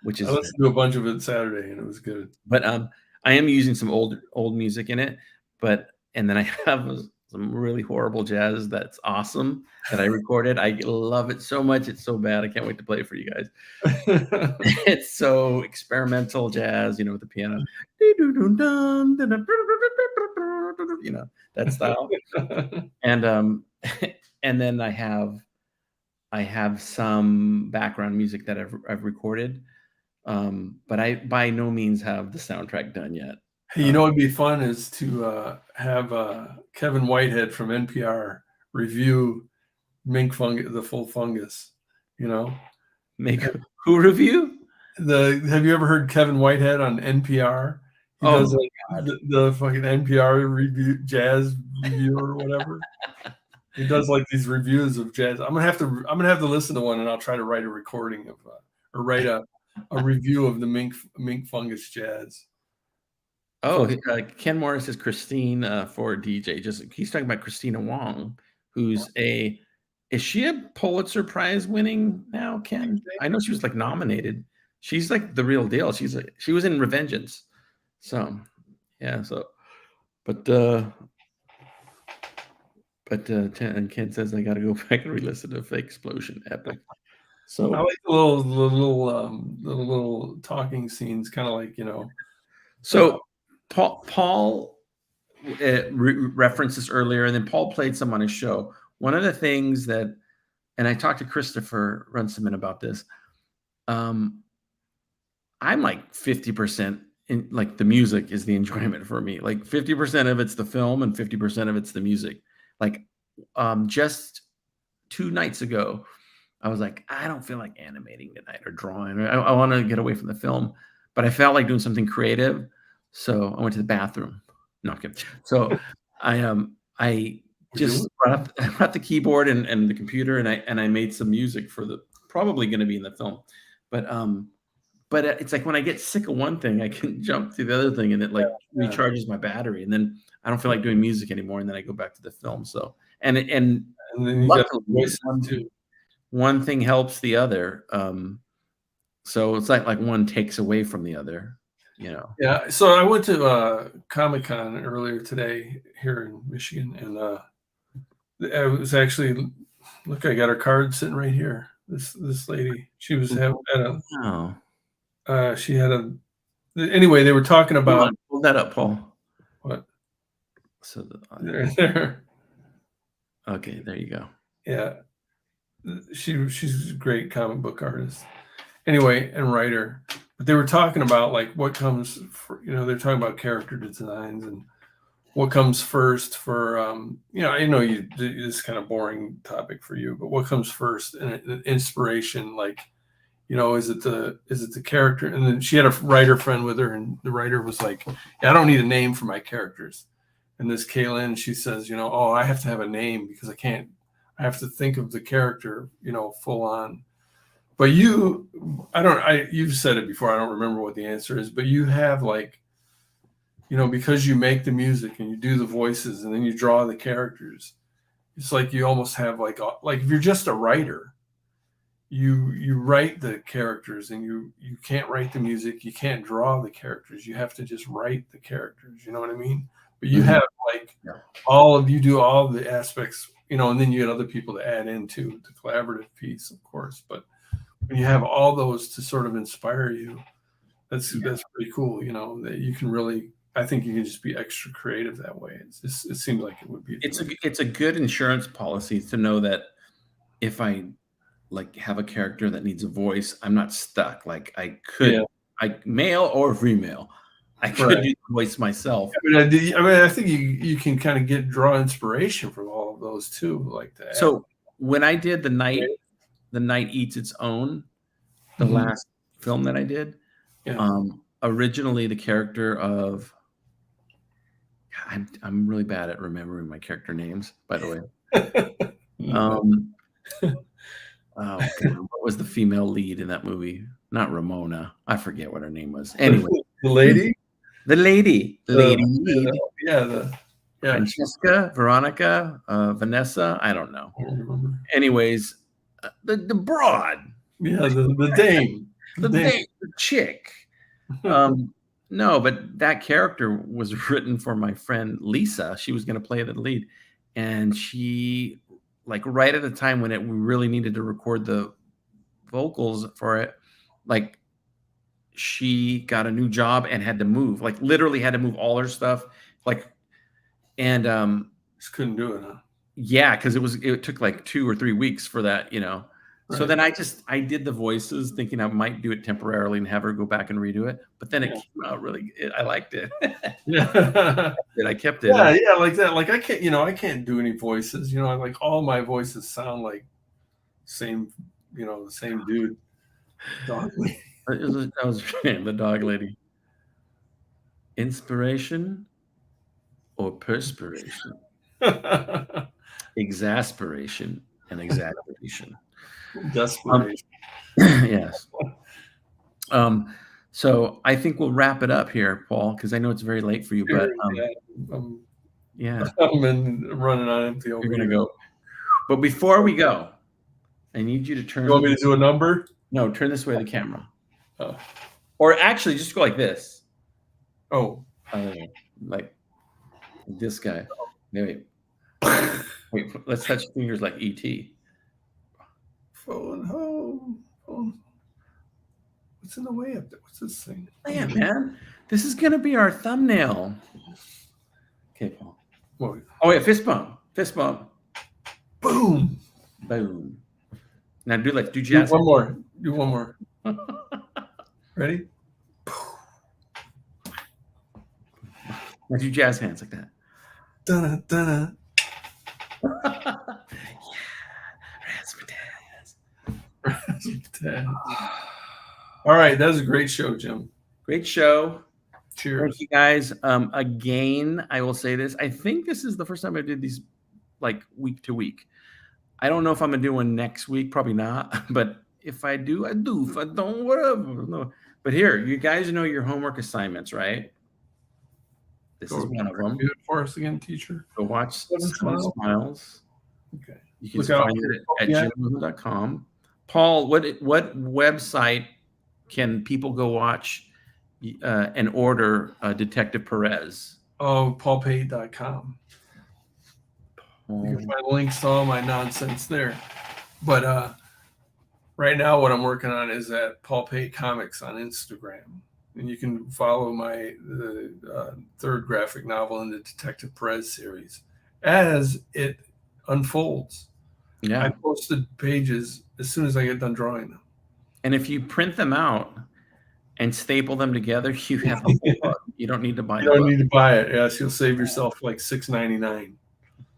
Which is, I listened to a bunch of it Saturday and it was good. But I am using some old music in it, and then I have some really horrible jazz that's awesome that I recorded. I love it so much. It's so bad. I can't wait to play it for you guys. It's so experimental jazz, with the piano. That style. And then I have some background music that I've recorded. But I by no means have the soundtrack done yet. Hey, what'd be fun is to have Kevin Whitehead from NPR review Mink Fungus, the full Fungus, Make who review? Have you ever heard Kevin Whitehead on NPR? He does like the fucking NPR review, jazz review or whatever. He does like these reviews of jazz. I'm gonna have to listen to one, and I'll try to write a recording of or write a review of the Mink Fungus jazz. Oh, Ken Morris says Christine for DJ. He's talking about Christina Wong, who's is she a Pulitzer Prize winning now, Ken? I know she was like nominated. She's like the real deal. She was in Revengeance. So yeah, and Ken says I gotta go back and re-listen to Fake Explosion. Epic. So I like the little talking scenes, kind of like, So Paul referenced this earlier, and then Paul played some on his show. One of the things that, and I talked to Christopher Runciman about this. I'm like 50% in, like, the music is the enjoyment for me. Like 50% of it's the film and 50% of it's the music. Like just 2 nights ago, I was like, I don't feel like animating tonight or drawing. I want to get away from the film, but I felt like doing something creative. So I went to the bathroom. No, I'm kidding. So I just brought up the keyboard and the computer, and I made some music for the probably going to be in the film. But it's like when I get sick of one thing, I can jump to the other thing, and it like recharges my battery, and then I don't feel like doing music anymore, and then I go back to the film. So and then luckily, one thing helps the other. So it's like one takes away from the other, Yeah. So I went to Comic-Con earlier today here in Michigan, and I was actually, look, I got her card sitting right here. This lady, she was she had anyway, they were talking about. Hold that up, Paul. What? So there. Okay, there you go. Yeah. She's a great comic book artist. Anyway, and writer. But they were talking about like what comes for, they're talking about character designs and what comes first for I know this is kind of boring topic for you, but what comes first and inspiration, like, is it the character? And then she had a writer friend with her, and the writer was like, I don't need a name for my characters. And this Kaylin, she says, I have to have a name because I have to think of the character, full on. But you've said it before. I don't remember what the answer is, but you have like, because you make the music and you do the voices and then you draw the characters, it's like you almost have like if you're just a writer, you write the characters and you can't write the music, you can't draw the characters, you have to just write the characters, you know what I mean? But you have like you do all the aspects, and then you get other people to add into the collaborative piece, of course. But when you have all those to sort of inspire you, that's pretty cool, that you can really, I think you can just be extra creative that way. It seems like it would be. It's a good insurance policy to know that if I like have a character that needs a voice, I'm not stuck. Like I could, male or female, I could do the voice myself. I think you can kind of draw inspiration from all of those too, like that. So when I did the night eats its own, the last film that I did, originally the character of, I'm really bad at remembering my character names, by the way. Oh, God, what was the female lead in that movie? Not Ramona. I forget what her name was. Anyway, the lady. Francesca, Veronica, Vanessa. I don't know. Anyways, the broad. Yeah, the dame. The chick. No, but that character was written for my friend Lisa. She was going to play the lead, and she, like, right at the time when we really needed to record the vocals for it, like, she got a new job and had to move, like literally had to move all her stuff, like, and just couldn't do it, huh? Yeah, because it took like 2 or 3 weeks for that, So then I did the voices thinking I might do it temporarily and have her go back and redo it, but then it came out really. I liked it. I kept it. Yeah, like that. Like I can't do any voices. Like all my voices sound like the same dude. Dog lady. That was the dog lady. Inspiration or perspiration? Exasperation and exaggeration. Desperation. Yes. So I think we'll wrap it up here, Paul, because I know it's very late for you. But yeah, I'm running on empty over you're gonna here. go. But before we go, I need you to turn. You want me to do a number? No, turn this way the camera. Or actually, just go like this. Oh, like this guy. Wait, let's touch fingers like ET. Phone home. What's in the way up there? What's this thing? Yeah, man. This is gonna be our thumbnail. Okay, Paul. Whoa. Oh wait, fist bump. Fist bump. Boom. Boom. Now do jazz. Do one more. Ready? Now do jazz hands like that. Dun dun. Yeah. All right, that was a great show, Jim. Great show. Cheers. Thank you guys. Again, I will say this. I think this is the first time I did these like week to week. I don't know if I'm gonna do one next week, probably not. But if I do, I do. If I don't, whatever. No. But here, you guys know your homework assignments, right? This is one of them. Do it for us again, teacher. Go watch Seven Smiles. Okay. You can find it at jimwilson.com. Paul, what website can people go watch and order Detective Perez? Oh, PaulPate.com. You can find links to all my nonsense there. But right now, what I'm working on is at Paul Pate Comics on Instagram. And you can follow the third graphic novel in the Detective Perez series as it unfolds. Yeah. I posted pages as soon as I get done drawing them. And if you print them out and staple them together, you have the whole book. You don't need to buy it. You don't need to buy it. Yes, you'll save yourself like $6.99.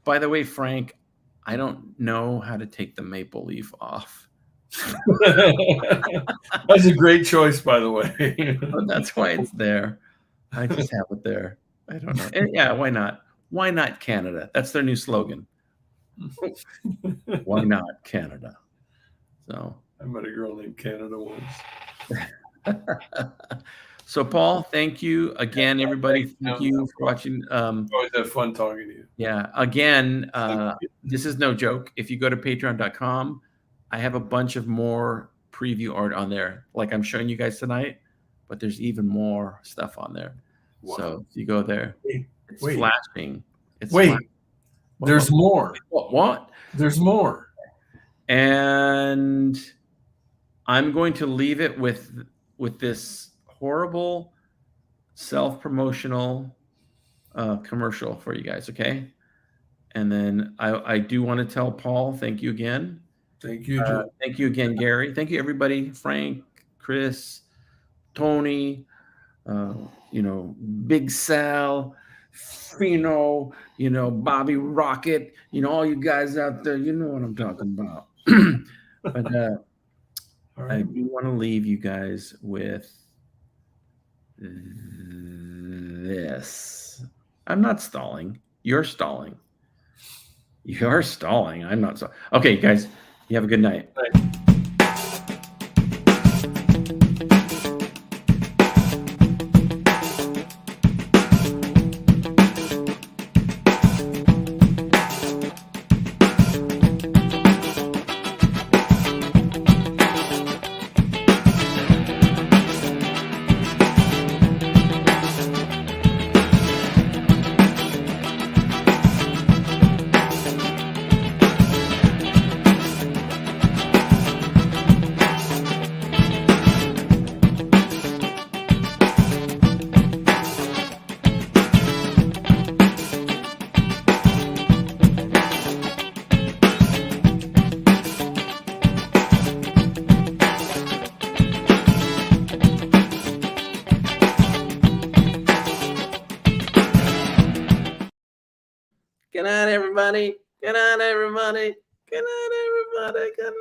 By the way, Frank, I don't know how to take the maple leaf off. That's a great choice, by the way. That's why it's there. I just have it there. I don't know. And yeah, why not? Why not Canada? That's their new slogan. Why not Canada? So I met a girl named Canada once. So Paul, thank you again, everybody. Thank you for watching. Always have fun talking to you. Yeah. Again, this is no joke. If you go to patreon.com, I have a bunch of more preview art on there, like I'm showing you guys tonight, but there's even more stuff on there. Wow. So if you go there, it's flashing. It's flashing. There's more. What? There's more. And I'm going to leave it with this horrible self-promotional commercial for you guys, okay? And then I do want to tell Paul, thank you again. Thank you, thank you again, Gary. Thank you, everybody. Frank, Chris, Tony, Big Sal, Fino, Bobby Rocket, all you guys out there, you know what I'm talking about. But right. I do want to leave you guys with this. I'm not stalling. You're stalling. You're stalling. I'm not stalling. Okay, guys, you have a good night. Bye. Good night, everybody. Good night, everybody. Good night, everybody. Good night.